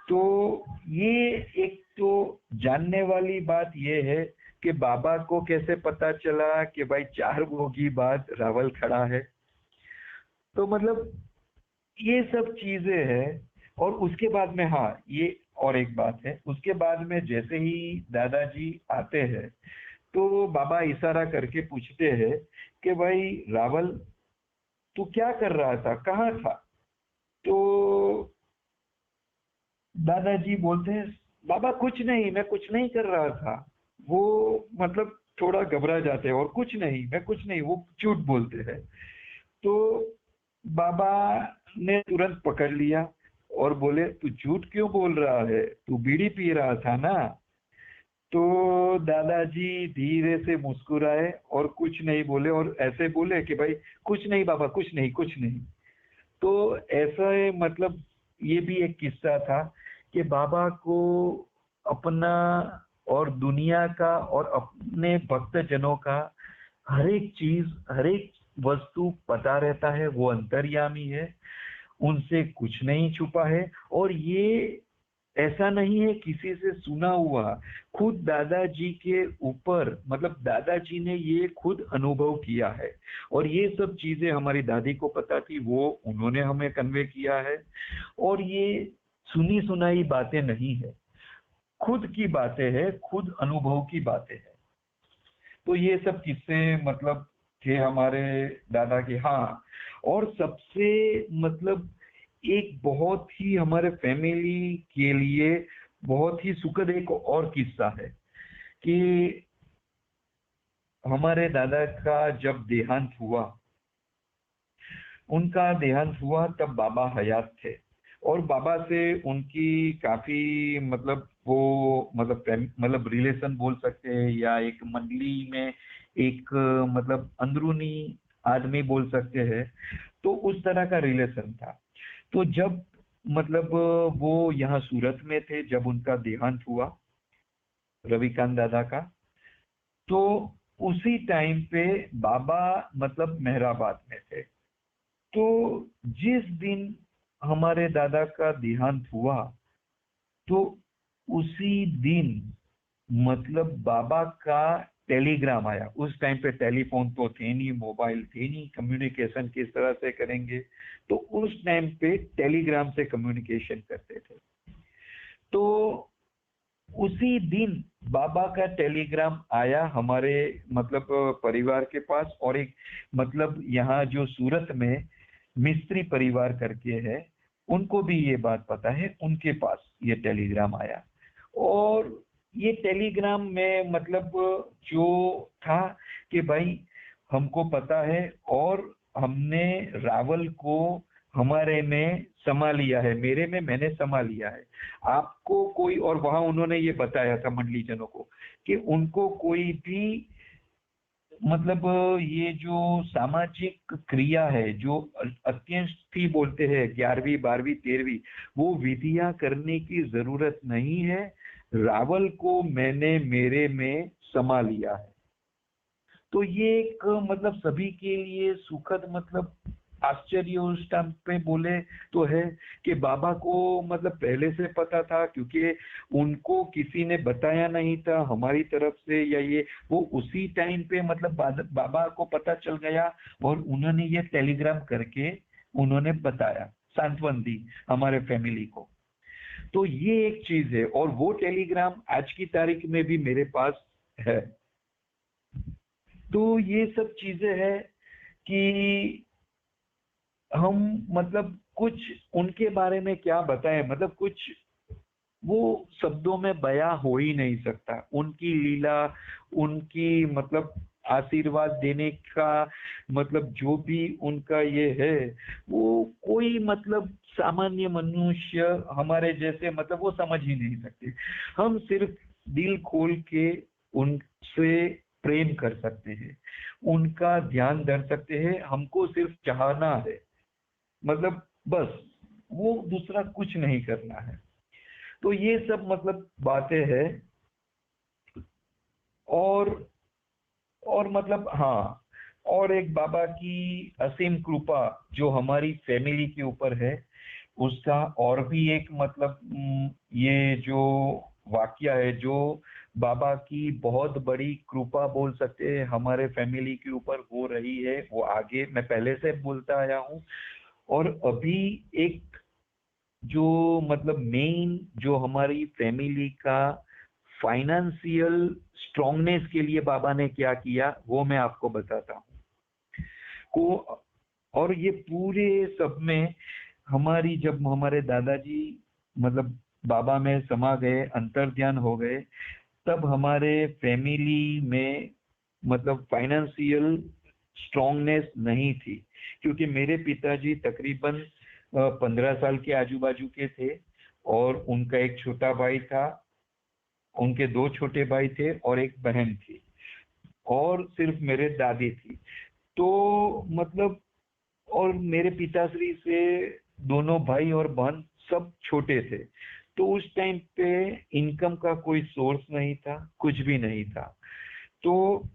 B: तो ये एक तो जानने वाली बात ये है कि बाबा को कैसे पता चला कि भाई 4 बोगी बाद रावल खड़ा है। तो मतलब ये सब चीजें हैं। और उसके बाद में, हाँ, ये और एक बात है, उसके बाद में जैसे ही दादाजी आते हैं तो बाबा इशारा करके पूछते हैं कि भाई रावल, तू क्या कर रहा था, कहाँ था? तो दादाजी बोलते हैं, बाबा कुछ नहीं, मैं कुछ नहीं कर रहा था। वो मतलब थोड़ा घबरा जाते हैं, और कुछ नहीं, मैं कुछ नहीं, वो झूठ बोलते हैं। तो बाबा ने तुरंत पकड़ लिया और बोले, तू झूठ क्यों बोल रहा है, तू बीड़ी पी रहा था ना? तो दादाजी धीरे से मुस्कुराए और कुछ नहीं बोले, और ऐसे बोले कि भाई कुछ नहीं बाबा, कुछ नहीं, कुछ नहीं। तो ऐसा है, मतलब ये भी एक किस्सा था कि बाबा को अपना और दुनिया का और अपने भक्त जनों का हर एक चीज, हर एक वस्तु पता रहता है, वो अंतर्यामी है, उनसे कुछ नहीं छुपा है। और ये ऐसा नहीं है किसी से सुना हुआ, खुद दादाजी के ऊपर, मतलब दादाजी ने ये खुद अनुभव किया है, और ये सब चीजें हमारी दादी को पता थी, वो उन्होंने हमें कन्वे किया है। और ये सुनी सुनाई बातें नहीं है, खुद की बातें हैं, खुद अनुभव की बातें हैं। तो ये सब किस्से मतलब थे हमारे दादा के। हाँ, और सबसे मतलब एक बहुत ही हमारे फैमिली के लिए बहुत ही सुखद एक और किस्सा है कि हमारे दादा का जब देहांत हुआ उनका देहांत हुआ तब बाबा हयात थे, और बाबा से उनकी काफी मतलब वो मतलब रिलेशन बोल सकते हैं, या एक मंडली में एक मतलब अंदरूनी आदमी बोल सकते हैं। तो उस तरह का रिलेशन था। तो जब मतलब वो यहाँ सूरत में थे जब उनका देहांत हुआ रविकांत दादा का, तो उसी टाइम पे बाबा मतलब मेहराबाद में थे। तो जिस दिन हमारे दादा का देहांत हुआ, तो उसी दिन मतलब बाबा का टेलीग्राम आया। उस टाइम पे टेलीफोन तो थे नहीं, मोबाइल थे नहीं, कम्युनिकेशन किस तरह से करेंगे, तो उस टाइम पे टेलीग्राम से कम्युनिकेशन करते थे। तो उसी दिन बाबा का टेलीग्राम आया हमारे मतलब परिवार के पास, और एक मतलब यहाँ जो सूरत में मिस्त्री परिवार करके है, उनको भी ये बात पता है, उनके पास ये टेलीग्राम आया। और ये टेलीग्राम में मतलब जो था कि भाई हमको पता है, और हमने रावल को हमारे में समा लिया है, मेरे में मैंने समा लिया है, आपको कोई, और वहां उन्होंने ये बताया था मंडली जनों को कि उनको कोई भी मतलब ये जो सामाजिक क्रिया है जो अत्यंत बोलते हैं 11वीं 12वीं 13वीं, वो विधियां करने की जरूरत नहीं है, रावल को मैंने मेरे में समा लिया है। तो ये एक मतलब सभी के लिए सुखद मतलब आश्चर्य उस टाइम पे बोले तो है कि बाबा को मतलब पहले से पता था, क्योंकि उनको किसी ने बताया नहीं था हमारी तरफ से, या ये वो उसी टाइम पे मतलब बाबा को पता चल गया, और उन्होंने ये टेलीग्राम करके उन्होंने बताया, सांत्वन दी हमारे फैमिली को। तो ये एक चीज है, और वो टेलीग्राम आज की तारीख में भी मेरे पास है। तो ये सब चीजें हैं कि हम मतलब कुछ उनके बारे में क्या बताएं, मतलब कुछ वो शब्दों में बयां हो ही नहीं सकता। उनकी लीला, उनकी मतलब आशीर्वाद देने का मतलब जो भी उनका ये है, वो कोई मतलब सामान्य मनुष्य हमारे जैसे मतलब वो समझ ही नहीं सकते। हम सिर्फ दिल खोल के उनसे प्रेम कर सकते हैं, उनका ध्यान धर सकते हैं, हमको सिर्फ चाहना है, मतलब बस, वो दूसरा कुछ नहीं करना है। तो ये सब मतलब बातें हैं। और मतलब हाँ, और एक बाबा की असीम कृपा जो हमारी फैमिली के ऊपर है, उसका और भी एक मतलब ये जो वाकया है जो बाबा की बहुत बड़ी कृपा बोल सकते हैं हमारे फैमिली के ऊपर हो रही है, वो आगे मैं पहले से बोलता आया हूँ। और अभी एक जो मतलब मेन जो हमारी फैमिली का फाइनेंशियल स्ट्रांगनेस के लिए बाबा ने क्या किया, वो मैं आपको बताता हूँ को। और ये पूरे सब में हमारी जब हमारे दादाजी मतलब बाबा में समा गए, अंतर ध्यान हो गए, तब हमारे फैमिली में मतलब फाइनेंशियल स्ट्रांगनेस नहीं थी, क्योंकि मेरे पिताजी तकरीबन 15 साल के आजू बाजू के थे, और उनका एक छोटा भाई था, उनके दो छोटे भाई थे और एक बहन थी, और सिर्फ मेरे दादी थी। तो मतलब और मेरे पिताश्री से दोनों भाई और बहन सब छोटे थे। तो उस टाइम पे इनकम का कोई सोर्स नहीं था, कुछ भी नहीं था। तो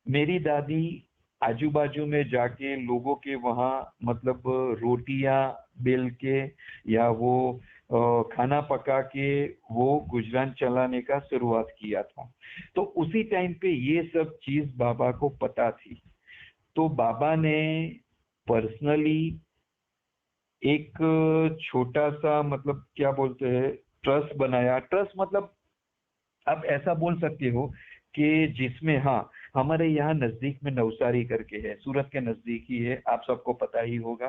B: मेरी दादी आजू बाजू में जाके लोगों के वहाँ मतलब रोटियां बेल के या वो खाना पका के वो गुजरान चलाने का शुरुआत किया था। तो उसी टाइम पे ये सब चीज बाबा को पता थी। तो बाबा ने पर्सनली एक छोटा सा मतलब क्या बोलते हैं ट्रस्ट बनाया। ट्रस्ट मतलब आप ऐसा बोल सकते हो कि जिसमें हाँ, हमारे यहाँ नजदीक में नवसारी करके है, सूरत के नजदीक ही है, आप सबको पता ही होगा।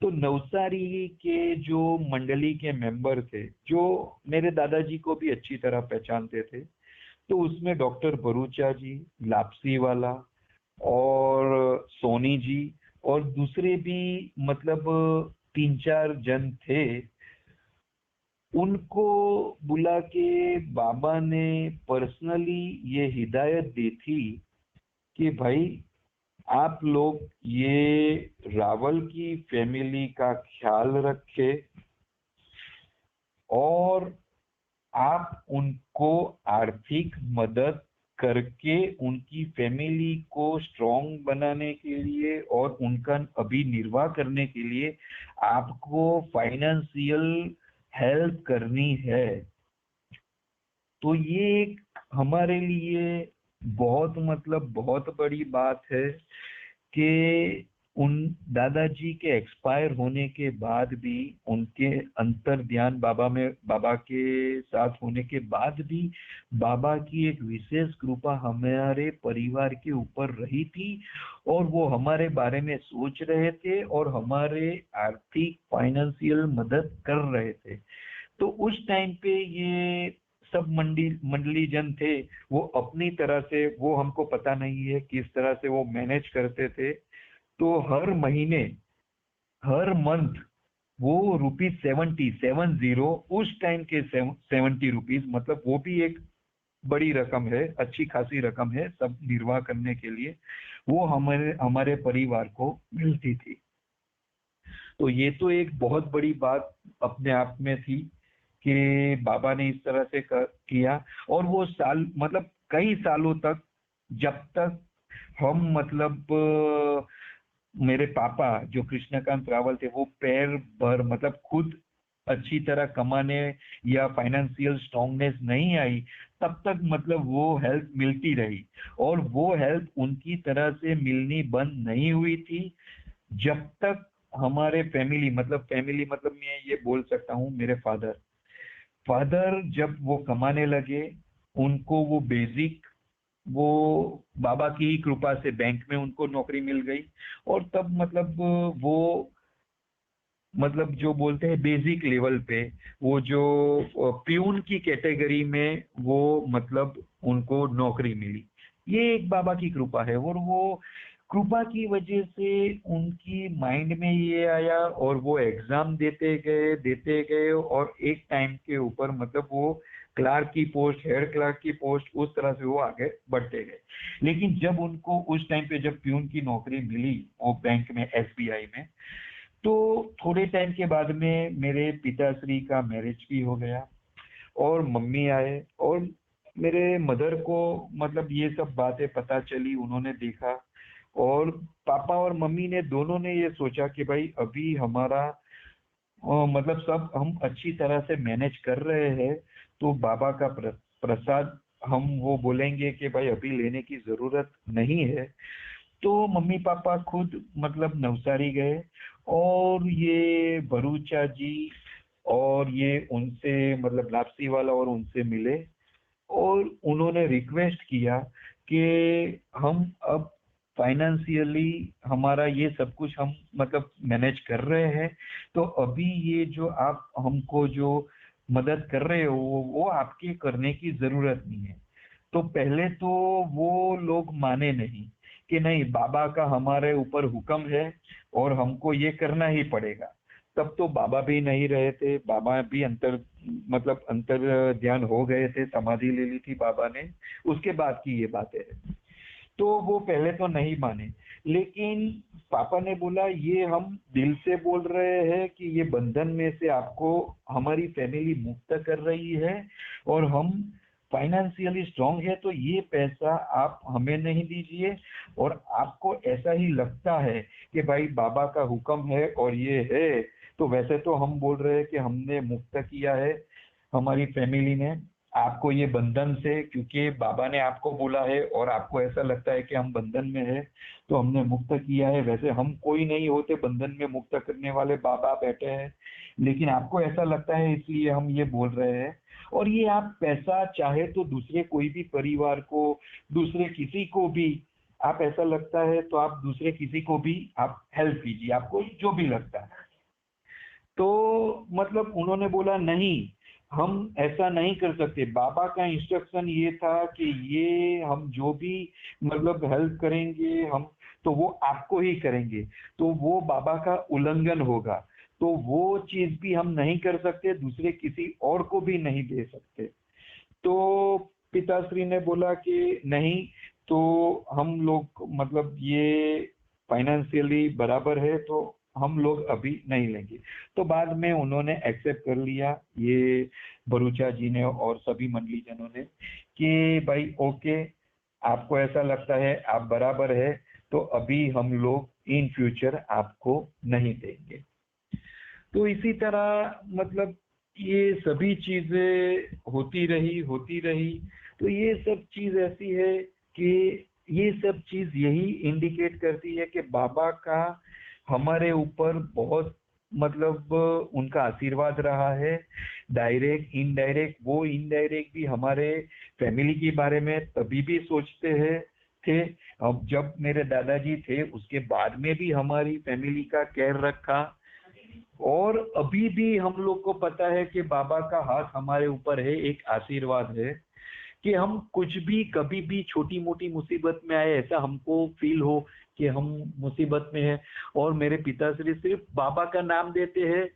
B: तो नवसारी के जो मंडली के मेंबर थे, जो मेरे दादाजी को भी अच्छी तरह पहचानते थे, तो उसमें डॉक्टर भरूचा जी, लापसी वाला और सोनी जी और दूसरे भी मतलब 3-4 जन थे, उनको बुला के बाबा ने पर्सनली ये हिदायत दी थी कि भाई आप लोग ये रावल की फैमिली का ख्याल रखें और आप उनको आर्थिक मदद करके उनकी फैमिली को स्ट्रॉन्ग बनाने के लिए और उनका अभी निर्वाह करने के लिए आपको फाइनेंशियल हेल्प करनी है। तो ये एक हमारे लिए बहुत मतलब बहुत बड़ी बात है कि उन दादाजी के एक्सपायर होने के बाद भी, उनके अंतर ध्यान बाबा के साथ होने के बाद भी बाबा की एक विशेष कृपा हमारे परिवार के ऊपर रही थी और वो हमारे बारे में सोच रहे थे और हमारे आर्थिक फाइनेंशियल मदद कर रहे थे। तो उस टाइम पे ये सब मंडली जन थे, वो अपनी तरह से, वो हमको पता नहीं है किस तरह से वो मैनेज करते थे। तो हर महीने, हर मंथ वो ₹70 उस टाइम के ₹70, मतलब वो भी एक बड़ी रकम है, अच्छी खासी रकम है सब निर्वाह करने के लिए, वो हमारे हमारे परिवार को मिलती थी। तो ये तो एक बहुत बड़ी बात अपने आप में थी कि बाबा ने इस तरह से किया। और वो साल मतलब कई सालों तक, जब तक हम मतलब मेरे पापा जो कृष्णकांत रावल थे, वो पैर भर मतलब खुद अच्छी तरह कमाने या फाइनेंशियल स्ट्रांगनेस नहीं आई, तब तक मतलब वो हेल्प मिलती रही। और वो हेल्प उनकी तरह से मिलनी बंद नहीं हुई थी जब तक हमारे फैमिली मतलब मैं ये बोल सकता हूँ, मेरे फादर जब वो कमाने लगे, उनको वो बाबा की ही कृपा से बैंक में उनको नौकरी मिल गई। और तब मतलब वो मतलब जो बोलते हैं बेसिक लेवल पे, वो जो प्यून की कैटेगरी में वो मतलब उनको नौकरी मिली। ये एक बाबा की कृपा है और वो कृपा की वजह से उनकी माइंड में ये आया और वो एग्जाम देते गए और एक टाइम के ऊपर मतलब वो क्लार्क की पोस्ट, हेड क्लार्क की पोस्ट, उस तरह से वो आगे बढ़ते गए। लेकिन जब उनको उस टाइम पे जब प्यून की नौकरी मिली वो बैंक में, एसबीआई में, तो थोड़े टाइम के बाद में मेरे पिताश्री का मैरिज भी हो गया और मम्मी आए और मेरे मदर को मतलब ये सब बातें पता चली, उन्होंने देखा। और पापा और मम्मी ने दोनों ने ये सोचा कि भाई अभी हमारा मतलब सब हम अच्छी तरह से मैनेज कर रहे हैं, तो बाबा का प्रसाद हम वो बोलेंगे कि भाई अभी लेने की जरूरत नहीं है। तो मम्मी पापा खुद मतलब नवसारी गए और ये भरूचा जी और ये उनसे मतलब लापसी वाला और उनसे मिले और उन्होंने रिक्वेस्ट किया कि हम अब फाइनेंशियली हमारा ये सब कुछ हम मतलब मैनेज कर रहे हैं, तो अभी ये जो आप हमको जो मदद कर रहे हो वो आपके करने की जरूरत नहीं है। तो पहले तो वो लोग माने नहीं कि नहीं, बाबा का हमारे ऊपर हुक्म है और हमको ये करना ही पड़ेगा। तब तो बाबा भी नहीं रहे थे, बाबा भी अंतर ध्यान हो गए थे, समाधि ले ली थी बाबा ने, उसके बाद की ये बातें है। तो वो पहले तो नहीं माने, लेकिन पापा ने बोला ये हम दिल से बोल रहे हैं कि ये बंधन में से आपको हमारी फैमिली मुक्त कर रही है और हम फाइनेंशियली स्ट्रांग है, तो ये पैसा आप हमें नहीं दीजिए। और आपको ऐसा ही लगता है कि भाई बाबा का हुक्म है और ये है, तो वैसे तो हम बोल रहे हैं कि हमने मुक्त किया है हमारी फैमिली ने आपको ये बंधन से, क्योंकि बाबा ने आपको बोला है और आपको ऐसा लगता है कि हम बंधन में है, तो हमने मुक्त किया है। वैसे हम कोई नहीं होते बंधन में मुक्त करने वाले, बाबा बैठे हैं, लेकिन आपको ऐसा लगता है इसलिए हम ये बोल रहे हैं। और ये आप पैसा चाहे तो दूसरे कोई भी परिवार को, दूसरे किसी को भी, आप ऐसा लगता है तो आप दूसरे किसी को भी आप हेल्प कीजिए, आपको जो भी लगता है। तो मतलब उन्होंने बोला नहीं, हम ऐसा नहीं कर सकते। बाबा का इंस्ट्रक्शन ये था कि ये हम जो भी मतलब हेल्प करेंगे, हम तो वो आपको ही करेंगे, तो वो बाबा का उल्लंघन होगा। तो वो चीज भी हम नहीं कर सकते, दूसरे किसी और को भी नहीं दे सकते। तो पिताश्री ने बोला कि नहीं, तो हम लोग मतलब ये फाइनेंशियली बराबर है तो हम लोग अभी नहीं लेंगे। तो बाद में उन्होंने एक्सेप्ट कर लिया, ये भरूचा जी ने और सभी मंडली जनों ने, कि भाई ओके, आपको ऐसा लगता है आप बराबर है, तो अभी हम लोग इन फ्यूचर आपको नहीं देंगे। तो इसी तरह मतलब ये सभी चीजें होती रही। तो ये सब चीज ऐसी है कि ये सब चीज यही इंडिकेट करती है कि बाबा का हमारे ऊपर बहुत मतलब उनका आशीर्वाद रहा है, डायरेक्ट इनडायरेक्ट। वो इनडायरेक्ट भी हमारे फैमिली के बारे में तभी भी सोचते हैं थे, अब जब मेरे दादाजी थे उसके बाद में भी हमारी फैमिली का केयर रखा। और अभी भी हम लोग को पता है कि बाबा का हाथ हमारे ऊपर है, एक आशीर्वाद है कि हम कुछ भी कभी भी छोटी मोटी मुसीबत में आए, ऐसा हमको फील हो कि हम मुसीबत में हैं, और मेरे पिताश्री सिर्फ बाबा का नाम देते हैं,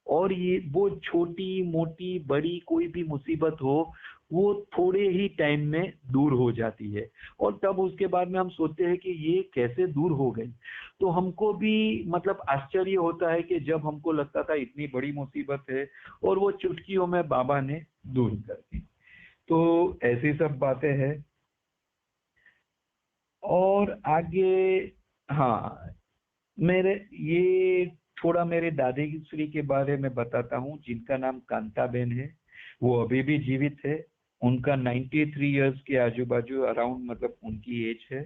B: और ये वो छोटी मोटी बड़ी कोई भी मुसीबत हो वो थोड़े ही टाइम में दूर हो जाती है। और तब उसके बाद में हम सोचते हैं कि ये कैसे दूर हो गई। तो हमको भी मतलब आश्चर्य होता है कि जब हमको लगता था इतनी बड़ी मुसीबत है और वो चुटकियों में बाबा ने दूर कर दी। तो ऐसी सब बातें हैं। और आगे, हाँ, मेरे ये थोड़ा मेरे दादी श्री के बारे में बताता हूँ, जिनका नाम कांताबेन है। वो अभी भी जीवित है, उनका 93 इयर्स के आजू बाजू अराउंड मतलब उनकी एज है।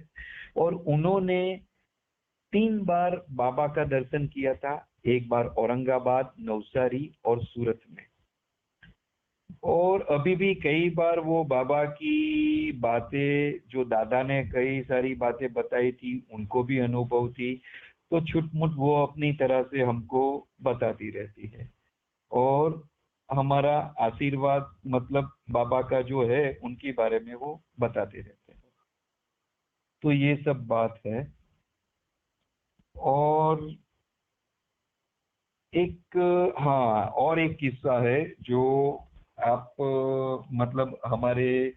B: और उन्होंने 3 बार बाबा का दर्शन किया था, एक बार औरंगाबाद, नवसारी और सूरत में। और अभी भी कई बार वो बाबा की बातें, जो दादा ने कई सारी बातें बताई थी, उनको भी अनुभव थी, तो छुटमुट वो अपनी तरह से हमको बताती रहती है। और हमारा आशीर्वाद मतलब बाबा का जो है उनके बारे में वो बताते रहते हैं। तो ये सब बात है। और एक, हाँ, और एक किस्सा है जो आप मतलब हमारे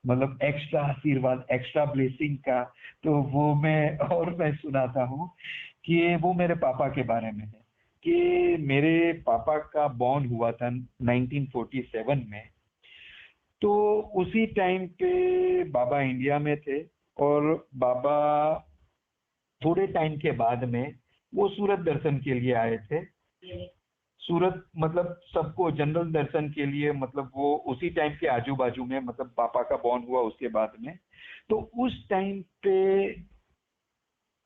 B: मतलब एक्स्ट्रा आशीर्वाद, एक्स्ट्रा ब्लेसिंग का, तो वो मैं सुनाता हूँ कि वो मेरे पापा के बारे में है। कि मेरे पापा का बॉर्न हुआ था 1947 में। तो उसी टाइम पे बाबा इंडिया में थे, और बाबा थोड़े टाइम के बाद में वो सूरत दर्शन के लिए आए थे। सूरत मतलब सबको जनरल दर्शन के लिए, मतलब वो उसी टाइम के आजू बाजू में, मतलब पापा का बॉर्न हुआ उसके बाद में। तो उस टाइम पे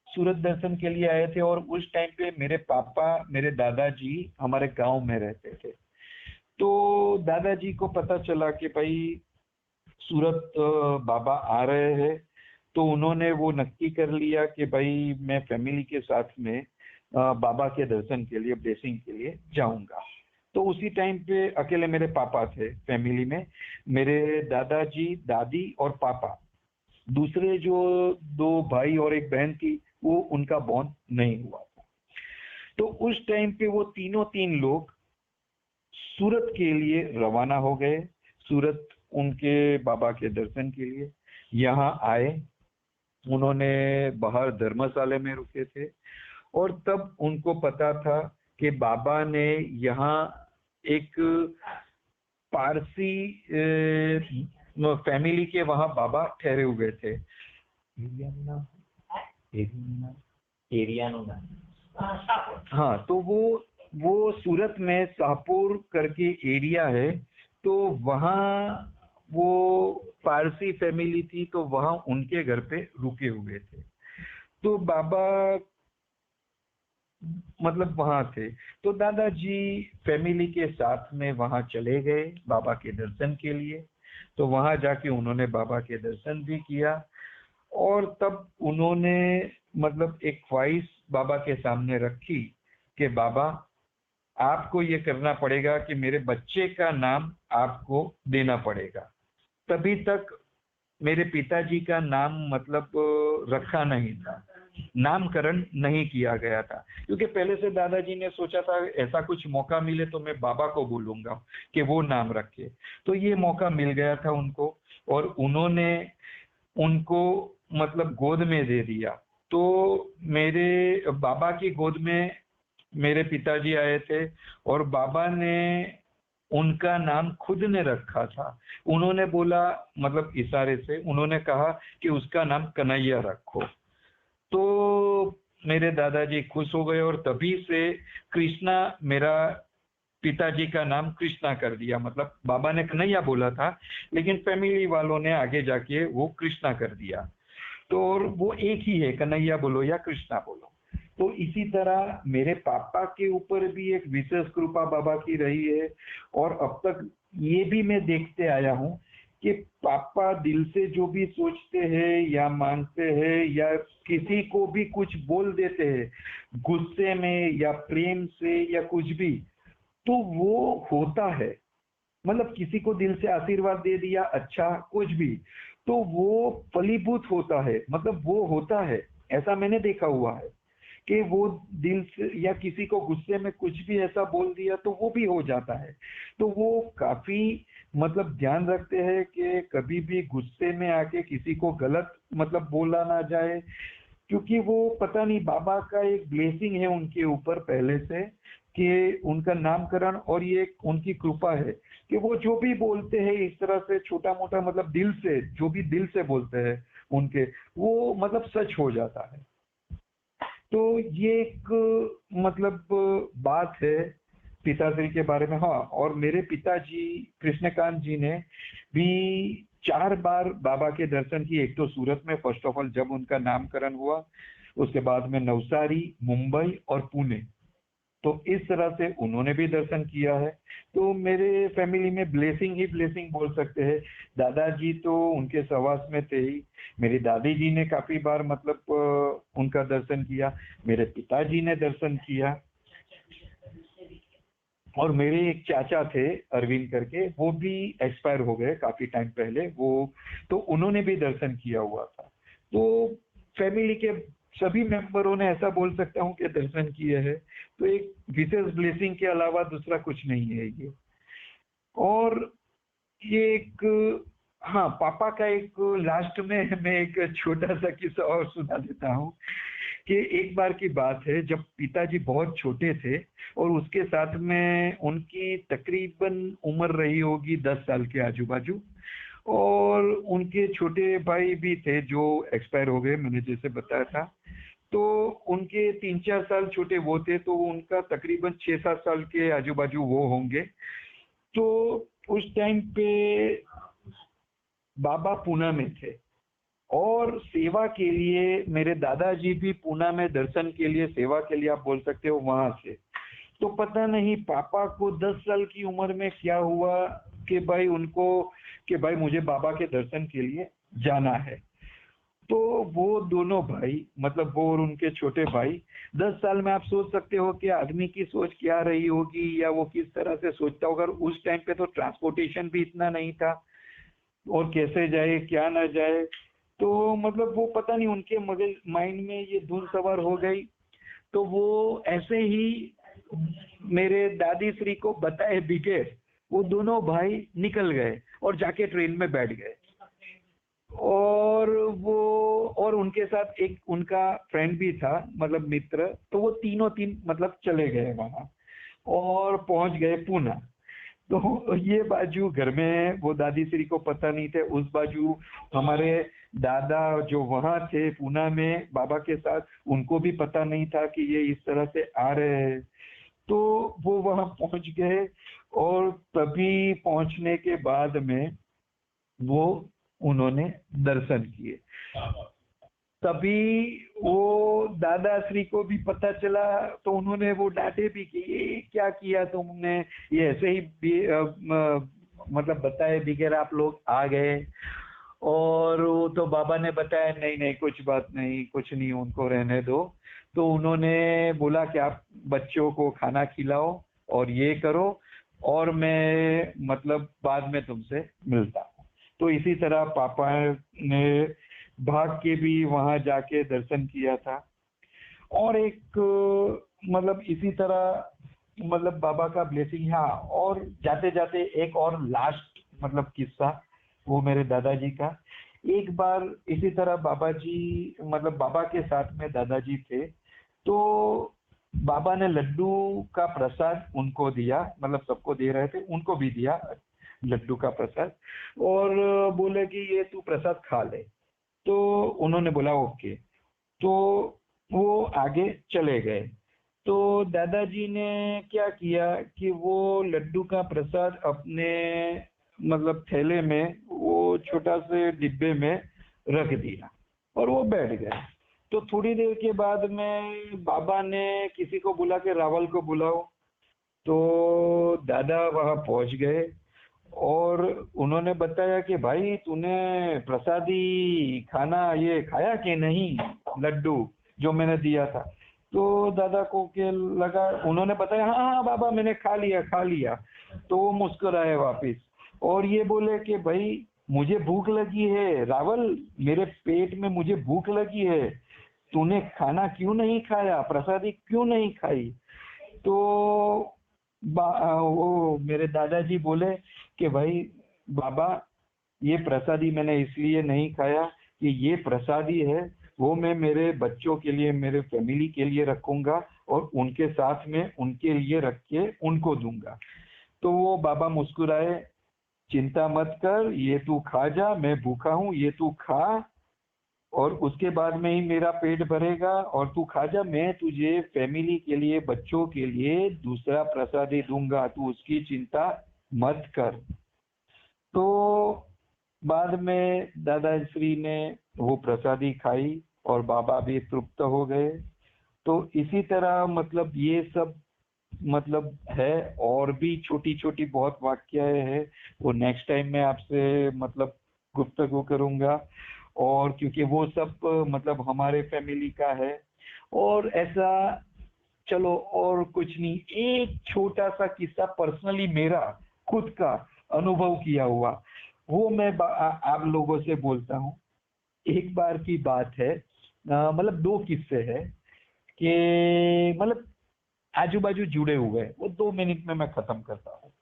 B: सूरत दर्शन के लिए आए थे, और उस टाइम पे मेरे पापा, मेरे दादाजी हमारे गांव में रहते थे। तो दादाजी को पता चला कि भाई सूरत बाबा आ रहे हैं। तो उन्होंने वो नक्की कर लिया कि भाई मैं फैमिली के साथ में बाबा के दर्शन के लिए, ब्लेसिंग के लिए जाऊंगा। तो उसी टाइम पे अकेले मेरे पापा थे फैमिली में। मेरे दादाजी, दादी और पापा, दूसरे जो 2 भाई और एक बहन थी, वो उनका बॉर्न नहीं हुआ था। तो उस टाइम पे वो तीनों तीन लोग सूरत के लिए रवाना हो गए, सूरत उनके बाबा के दर्शन के लिए। यहाँ आए, उन्होंने बाहर धर्मशाला में रुके थे, और तब उनको पता था कि बाबा ने यहाँ एक पारसी फैमिली के वहां बाबा ठहरे हुए थे। हाँ, तो वो सूरत में शाहपुर करके एरिया है, तो वहाँ वो पारसी फैमिली थी, तो वहाँ उनके घर पे रुके हुए थे। तो बाबा मतलब वहां थे। तो दादाजी फैमिली के साथ में वहां चले गए बाबा के दर्शन के लिए। तो वहां जाके उन्होंने बाबा के दर्शन भी किया, और तब उन्होंने मतलब एक ख्वाहिश बाबा के सामने रखी कि बाबा, आपको ये करना पड़ेगा कि मेरे बच्चे का नाम आपको देना पड़ेगा। तभी तक मेरे पिताजी का नाम मतलब रखा नहीं था। नामकरण नहीं किया गया था, क्योंकि पहले से दादाजी ने सोचा था ऐसा कुछ मौका मिले तो मैं बाबा को बोलूंगा कि वो नाम रखे। तो ये मौका मिल गया था उनको, और उन्होंने उनको मतलब गोद में दे दिया। तो मेरे बाबा की गोद में मेरे पिताजी आए थे, और बाबा ने उनका नाम खुद ने रखा था। उन्होंने बोला, मतलब इशारे से उन्होंने कहा कि उसका नाम कन्हैया रखो। तो मेरे दादाजी खुश हो गए, और तभी से कृष्णा, मेरा पिताजी का नाम कृष्णा कर दिया। मतलब बाबा ने कन्हैया बोला था, लेकिन फैमिली वालों ने आगे जाके वो कृष्णा कर दिया। तो और वो एक ही है, कन्हैया बोलो या कृष्णा बोलो। तो इसी तरह मेरे पापा के ऊपर भी एक विशेष कृपा बाबा की रही है। और अब तक ये भी मैं देखते आया हूँ कि पापा दिल से जो भी सोचते हैं या मांगते हैं या किसी को भी कुछ बोल देते हैं गुस्से में या प्रेम से या कुछ भी, तो वो होता है। मतलब किसी को दिल से आशीर्वाद दे दिया, अच्छा कुछ भी, तो वो फलीभूत होता है, मतलब वो होता है। ऐसा मैंने देखा हुआ है कि वो दिल से या किसी को गुस्से में कुछ भी ऐसा बोल दिया तो वो भी हो जाता है। तो वो काफी मतलब ध्यान रखते हैं कि कभी भी गुस्से में आके किसी को गलत मतलब बोला ना जाए, क्योंकि वो पता नहीं बाबा का एक ब्लेसिंग है उनके ऊपर पहले से कि उनका नामकरण, और ये उनकी कृपा है कि वो जो भी बोलते हैं इस तरह से छोटा मोटा, मतलब दिल से जो भी दिल से बोलते हैं उनके, वो मतलब सच हो जाता है। तो ये एक मतलब बात है पिताश्री के बारे में। हाँ, और मेरे पिताजी कृष्णकांत जी ने भी 4 बार बाबा के दर्शन किए। एक तो सूरत में फर्स्ट ऑफ ऑल जब उनका नामकरण हुआ, उसके बाद में नवसारी, मुंबई और पुणे। तो इस तरह से उन्होंने भी दर्शन किया है। तो मेरे फैमिली में ब्लेसिंग ही ब्लेसिंग बोल सकते हैं। दादाजी तो उनके सहवास में थे ही। मेरी दादी जी ने काफी बार मतलब उनका दर्शन किया। मेरे पिताजी ने दर्शन किया, और मेरे एक चाचा थे अरविंद करके, वो भी एक्सपायर हो गए काफी टाइम पहले वो, तो उन्होंने भी दर्शन किया हुआ था। तो फैमिली के सभी मेंबरों ने, ऐसा बोल सकता हूँ कि दर्शन किए हैं। तो एक विशेष ब्लेसिंग के अलावा दूसरा कुछ नहीं है ये। और ये एक, हाँ, पापा का एक लास्ट में मैं एक छोटा सा किस्सा और सुना देता हूँ कि एक बार की बात है जब पिताजी बहुत छोटे थे, और उसके साथ में उनकी तकरीबन उम्र रही होगी 10 साल के आजू बाजू, और उनके छोटे भाई भी थे जो एक्सपायर हो गए, मैंने जैसे बताया था। तो उनके 3-4 साल छोटे वो थे, तो उनका तकरीबन 6-7 साल के आजू बाजू वो होंगे। तो उस टाइम पे बाबा पूना में थे, और सेवा के लिए मेरे दादाजी भी पूना में दर्शन के लिए, सेवा के लिए आप बोल सकते हो, वहां से। तो पता नहीं पापा को 10 साल की उम्र में क्या हुआ कि भाई उनको, कि भाई मुझे बाबा के दर्शन के लिए जाना है। तो वो दोनों भाई, मतलब वो और उनके छोटे भाई, 10 साल में आप सोच सकते हो कि आदमी की सोच क्या रही होगी या वो किस तरह से सोचता होगा। उस टाइम पे तो ट्रांसपोर्टेशन भी इतना नहीं था, और कैसे जाए क्या ना जाए। तो मतलब वो पता नहीं उनके मगज माइंड में ये धुन सवार हो गई। तो वो ऐसे ही मेरे दादी श्री को बताए बिगैर वो दोनों भाई निकल गए और जाके ट्रेन में बैठ गए। और वो, और उनके साथ एक उनका फ्रेंड भी था, मतलब मित्र। तो वो तीनों तीन मतलब चले गए वहां, और पहुंच गए पूना। तो ये बाजू घर में वो दादी श्री को पता नहीं थे, उस बाजू हमारे दादा जो वहां थे पूना में बाबा के साथ, उनको भी पता नहीं था कि ये इस तरह से आ रहे हैं। तो वो वहां पहुंच गए, और तभी पहुंचने के बाद में वो उन्होंने दर्शन किए। तभी वो दादा श्री को भी पता चला, तो उन्होंने वो डांटे भी कि ये क्या किया तुमने, ये ऐसे ही मतलब बताए बगैर आप लोग आ गए। और वो तो बाबा ने बताया नहीं नहीं कुछ बात नहीं, कुछ नहीं, उनको रहने दो। तो उन्होंने बोला कि आप बच्चों को खाना खिलाओ और ये करो, और मैं मतलब बाद में तुमसे मिलता हूँ। तो इसी तरह पापा ने भाग के भी वहां जाके दर्शन किया था। और एक मतलब इसी तरह मतलब बाबा का ब्लेसिंग। हाँ, और जाते जाते एक और लास्ट मतलब किस्सा, वो मेरे दादाजी का। एक बार इसी तरह बाबा जी मतलब बाबा के साथ में दादाजी थे, तो बाबा ने लड्डू का प्रसाद उनको दिया, मतलब सबको दे रहे थे, उनको भी दिया लड्डू का प्रसाद, और बोले कि ये तू प्रसाद खा ले। तो उन्होंने बोला ओके। तो वो आगे चले गए। तो दादाजी ने क्या किया कि वो लड्डू का प्रसाद अपने मतलब थैले में, वो छोटा से डिब्बे में रख दिया और वो बैठ गए। तो थोड़ी देर के बाद में बाबा ने किसी को बुला के रावल को बुलाओ। तो दादा वहां पहुंच गए और उन्होंने बताया कि भाई तूने प्रसादी खाना ये खाया कि नहीं, लड्डू जो मैंने दिया था। तो दादा को के लगा, उन्होंने बताया हाँ हाँ बाबा मैंने खा लिया खा लिया। तो वो मुस्कुराए वापिस और ये बोले कि भाई मुझे भूख लगी है रावल, मेरे पेट में मुझे भूख लगी है, तूने खाना क्यों नहीं खाया, प्रसादी क्यों नहीं खाई। तो वो मेरे दादाजी बोले कि भाई बाबा ये प्रसादी मैंने इसलिए नहीं खाया कि ये प्रसादी है वो मैं मेरे बच्चों के लिए, मेरे फैमिली के लिए रखूंगा और उनके साथ में उनके लिए रख के उनको दूंगा। तो वो बाबा मुस्कुराए, चिंता मत कर, ये तू खा जा, मैं भूखा हूँ, ये तू खा और उसके बाद में ही मेरा पेट भरेगा और तू खा जा, मैं तुझे फैमिली के लिए, बच्चों के लिए दूसरा प्रसादी दूंगा, तू उसकी चिंता मत कर। तो बाद में दादाश्री ने वो प्रसादी खाई और बाबा भी तृप्त हो गए। तो इसी तरह मतलब ये सब मतलब है, और भी छोटी छोटी बहुत वाक्याएं हैं, वो नेक्स्ट टाइम मैं आपसे मतलब गुफ्तगू करूंगा। और क्योंकि वो सब मतलब हमारे फैमिली का है और ऐसा, चलो और कुछ नहीं, एक छोटा सा किस्सा पर्सनली मेरा खुद का अनुभव किया हुआ, वो मैं आप लोगों से बोलता हूँ। एक बार की बात है, मतलब दो किस्से हैं कि मतलब आजू बाजू जुड़े हुए हैं, वो 2 मिनट में मैं खत्म करता हूँ।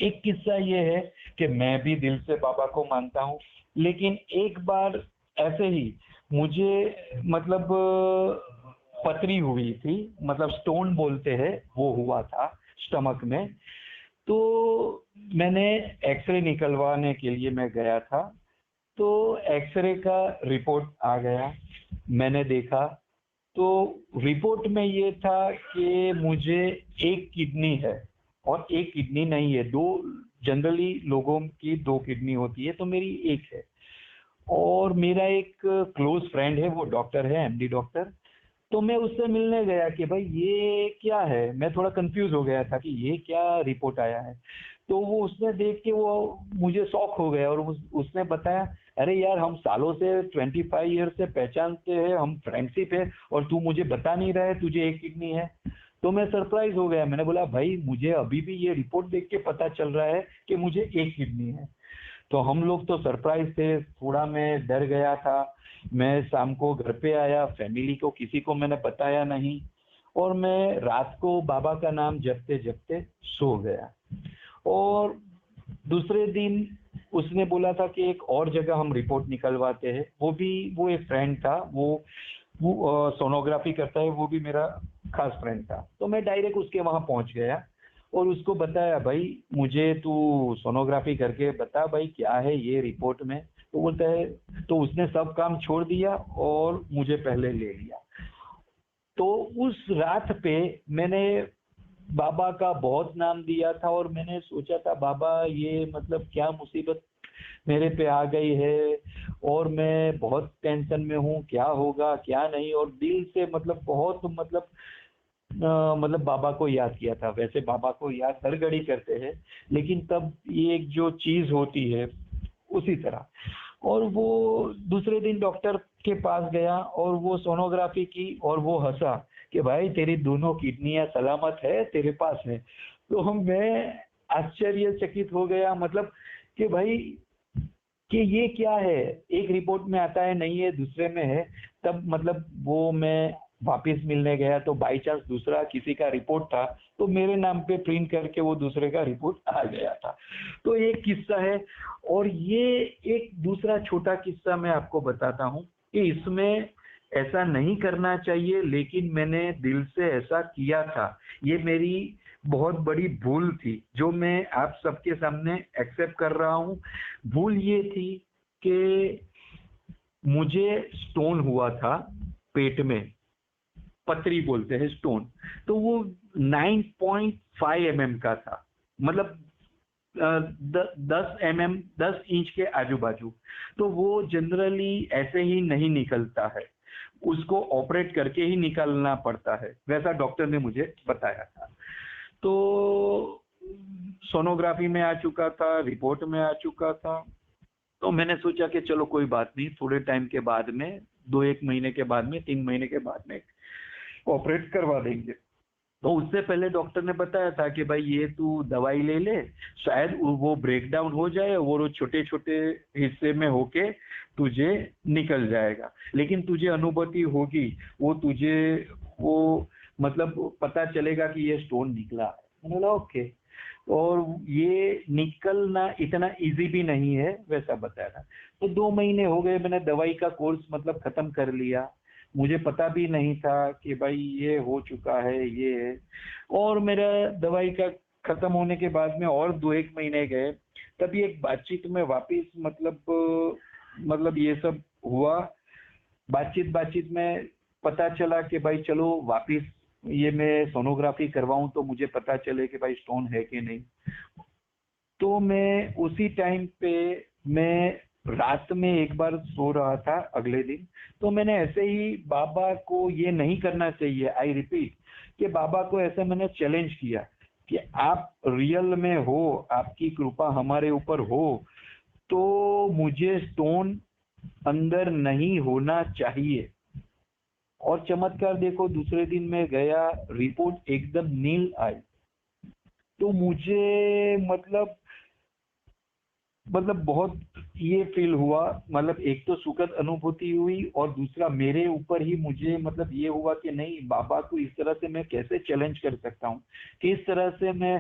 B: एक किस्सा ये है कि मैं भी दिल से बाबा को मानता हूँ, लेकिन एक बार ऐसे ही मुझे मतलब पथरी हुई थी, मतलब स्टोन बोलते हैं, वो हुआ था स्टमक में। तो मैंने एक्सरे निकलवाने के लिए मैं गया था। तो एक्सरे का रिपोर्ट आ गया, मैंने देखा। तो रिपोर्ट में ये था कि मुझे एक किडनी है, और एक किडनी नहीं है, दो, जनरली लोगों की दो किडनी होती है, तो मेरी एक है। और मेरा एक क्लोज फ्रेंड है, वो डॉक्टर है, एमडी डॉक्टर। तो मैं उससे मिलने गया कि भाई ये क्या है, मैं थोड़ा कंफ्यूज हो गया था कि ये क्या रिपोर्ट आया है। तो वो उसने देख के वो मुझे शॉक हो गया और उसने बताया अरे यार हम सालों से 25 ईयर से पहचानते हैं, हम फ्रेंडशिप है, और तू मुझे बता नहीं रहा है तुझे एक किडनी है। तो मैं सरप्राइज हो गया, मैंने बोला भाई मुझे अभी भी ये रिपोर्ट देख के पता चल रहा है कि मुझे एक किडनी है। तो हम लोग तो सरप्राइज थे, थोड़ा मैं डर गया था। मैं शाम को घर पे आया, फैमिली को किसी को मैंने बताया नहीं, और मैं रात को बाबा का नाम जपते जपते सो गया। और दूसरे दिन उसने बोला था कि एक और जगह हम रिपोर्ट निकलवाते हैं, वो भी, वो एक फ्रेंड था, वो सोनोग्राफी करता है, वो भी मेरा खास फ्रेंड था। तो मैं डायरेक्ट उसके वहां पहुंच गया और उसको बताया भाई मुझे तू सोनोग्राफी करके बता भाई क्या है ये रिपोर्ट में। तो बोलता है, तो उसने सब काम छोड़ दिया और मुझे पहले ले लिया। तो उस रात पे मैंने बाबा का बहुत नाम दिया था और मैंने सोचा था बाबा ये मतलब क्या मुसीबत मेरे पे आ गई है, और मैं बहुत टेंशन में हूँ, क्या होगा क्या नहीं, और दिल से मतलब बहुत मतलब बाबा को याद किया था। वैसे बाबा को याद हर घड़ी करते हैं, लेकिन तब ये एक जो चीज होती है उसी तरह। और वो दूसरे दिन डॉक्टर के पास गया और वो सोनोग्राफी की और वो हंसा कि भाई तेरी दोनों किडनियां सलामत है, तेरे पास है। तो हम मैं आश्चर्यचकित हो गया, मतलब कि भाई कि ये क्या है, एक रिपोर्ट में आता है नहीं है, दूसरे में है। तब मतलब वो मैं वापस मिलने गया तो बाई चांस दूसरा किसी का रिपोर्ट था, तो मेरे नाम पे प्रिंट करके वो दूसरे का रिपोर्ट आ गया था। तो एक किस्सा है। और ये एक दूसरा छोटा किस्सा मैं आपको बताता हूँ कि इसमें ऐसा नहीं करना चाहिए, लेकिन मैंने दिल से ऐसा किया था। ये मेरी बहुत बड़ी भूल थी जो मैं आप सबके सामने एक्सेप्ट कर रहा हूँ। भूल ये थी कि मुझे स्टोन हुआ था पेट में, पथरी बोलते हैं स्टोन। तो वो 9.5 mm का था, मतलब 10 mm, 10 इंच के आजू बाजू। तो वो जनरली ऐसे ही नहीं निकलता है, उसको ऑपरेट करके ही निकालना पड़ता है, वैसा डॉक्टर ने मुझे बताया था। तो सोनोग्राफी में आ चुका था, रिपोर्ट में आ चुका था। तो मैंने सोचा कि चलो कोई बात नहीं, थोड़े टाइम के बाद में, 2-1 महीने के बाद में, 3 महीने के बाद में ऑपरेट करवा देंगे। तो उससे पहले डॉक्टर ने बताया था कि भाई ये तू दवाई ले ले, शायद वो ब्रेक डाउन हो जाए और वो छोटे छोटे हिस्से में होके तुझे निकल जाएगा, लेकिन तुझे अनुभूति होगी, वो तुझे वो मतलब पता चलेगा कि ये स्टोन निकला है। मैंने बोला ओके। और ये निकलना इतना इजी भी नहीं है, वैसा बताया था। तो 2 महीने हो गए, मैंने दवाई का कोर्स मतलब खत्म कर लिया। मुझे पता भी नहीं था कि भाई ये हो चुका है, ये है। और मेरा दवाई का खत्म होने के बाद में और 2-1 महीने गए, तभी एक बातचीत में वापिस मतलब ये सब हुआ। बातचीत बातचीत में पता चला कि भाई चलो वापिस ये मैं सोनोग्राफी करवाऊं तो मुझे पता चले कि भाई स्टोन है कि नहीं। तो मैं उसी टाइम पे, मैं रात में एक बार सो रहा था अगले दिन, तो मैंने ऐसे ही बाबा को, ये नहीं करना चाहिए, आई रिपीट, कि बाबा को ऐसे मैंने चैलेंज किया कि आप रियल में हो, आपकी कृपा हमारे ऊपर हो, तो मुझे स्टोन अंदर नहीं होना चाहिए। और चमत्कार देखो, दूसरे दिन मैं गया, रिपोर्ट एकदम नील आई। तो मुझे मतलब बहुत ये फील हुआ, मतलब एक तो सुखद अनुभूति हुई, और दूसरा मेरे ऊपर ही मुझे मतलब ये हुआ कि नहीं, बाबा को इस तरह से मैं कैसे चैलेंज कर सकता हूँ, किस तरह से मैं,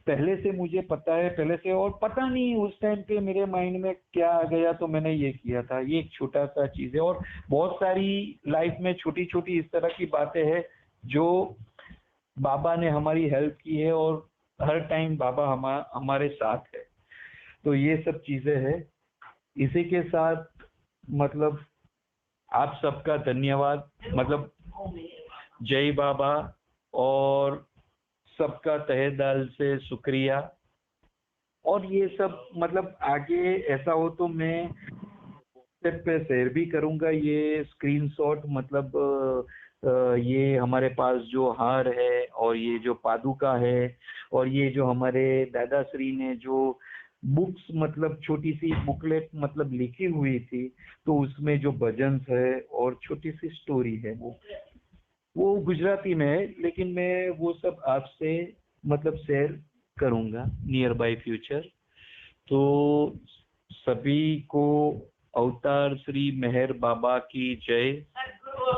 B: पहले से मुझे पता है, पहले से, और पता नहीं उस टाइम पे मेरे माइंड में क्या आ गया, तो मैंने ये किया था। ये एक छोटा सा चीज है, और बहुत सारी लाइफ में छोटी छोटी इस तरह की बातें हैं जो बाबा ने हमारी हेल्प की है, और हर टाइम बाबा हमारे साथ है। तो ये सब चीजें हैं। इसी के साथ मतलब आप सबका धन्यवाद, मतलब जय बाबा, और सबका तहे दिल से शुक्रिया। और ये सब मतलब आगे ऐसा हो तो मैं व्हाट्सएप पे शेयर भी करूंगा ये स्क्रीनशॉट, मतलब ये हमारे पास जो हार है, और ये जो पादुका है, और ये जो हमारे दादाश्री ने जो बुक्स, मतलब छोटी सी बुकलेट मतलब लिखी हुई थी, तो उसमें जो भजन है और छोटी सी स्टोरी है, वो गुजराती में है, लेकिन मैं वो सब आपसे मतलब शेयर करूंगा नियर बाय फ्यूचर। तो सभी को अवतार श्री मेहर बाबा की जय।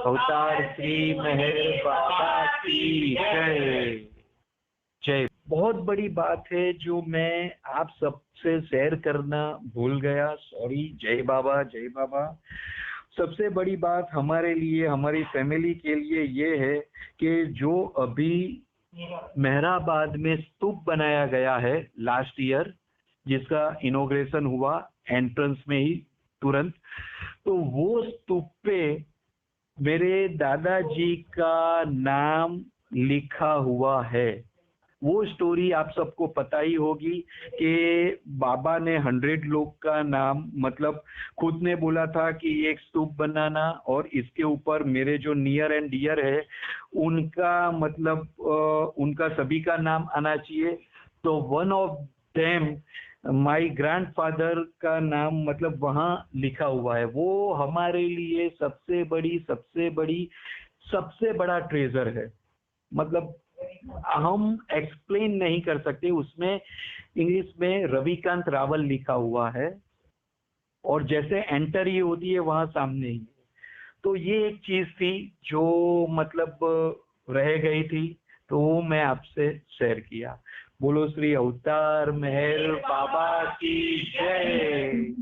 B: अवतार श्री मेहर बाबा की जय। जय। बहुत बड़ी बात है जो मैं आप सबसे शेयर करना भूल गया, सॉरी। जय बाबा, जय बाबा। सबसे बड़ी बात हमारे लिए, हमारी फैमिली के लिए ये है कि जो अभी मेहराबाद में स्तूप बनाया गया है लास्ट ईयर, जिसका इनॉग्रेशन हुआ एंट्रेंस में ही तुरंत, तो वो स्तूप पे मेरे दादाजी का नाम लिखा हुआ है। वो स्टोरी आप सबको पता ही होगी कि बाबा ने 100 लोग का नाम, मतलब खुद ने बोला था कि एक स्तूप बनाना, और इसके ऊपर मेरे जो नियर एंड डियर है उनका मतलब उनका सभी का नाम आना चाहिए। तो one of them my grandfather का नाम मतलब वहाँ लिखा हुआ है। वो हमारे लिए सबसे बड़ा ट्रेजर है। मतलब हम एक्सप्लेन नहीं कर सकते। उसमें इंग्लिश में रविकांत रावल लिखा हुआ है, और जैसे एंटर ही होती है वहां सामने ही। तो ये एक चीज थी जो मतलब रह गई थी, तो वो मैं आपसे शेयर किया। बोलो श्री अवतार मेहर बाबा की जय।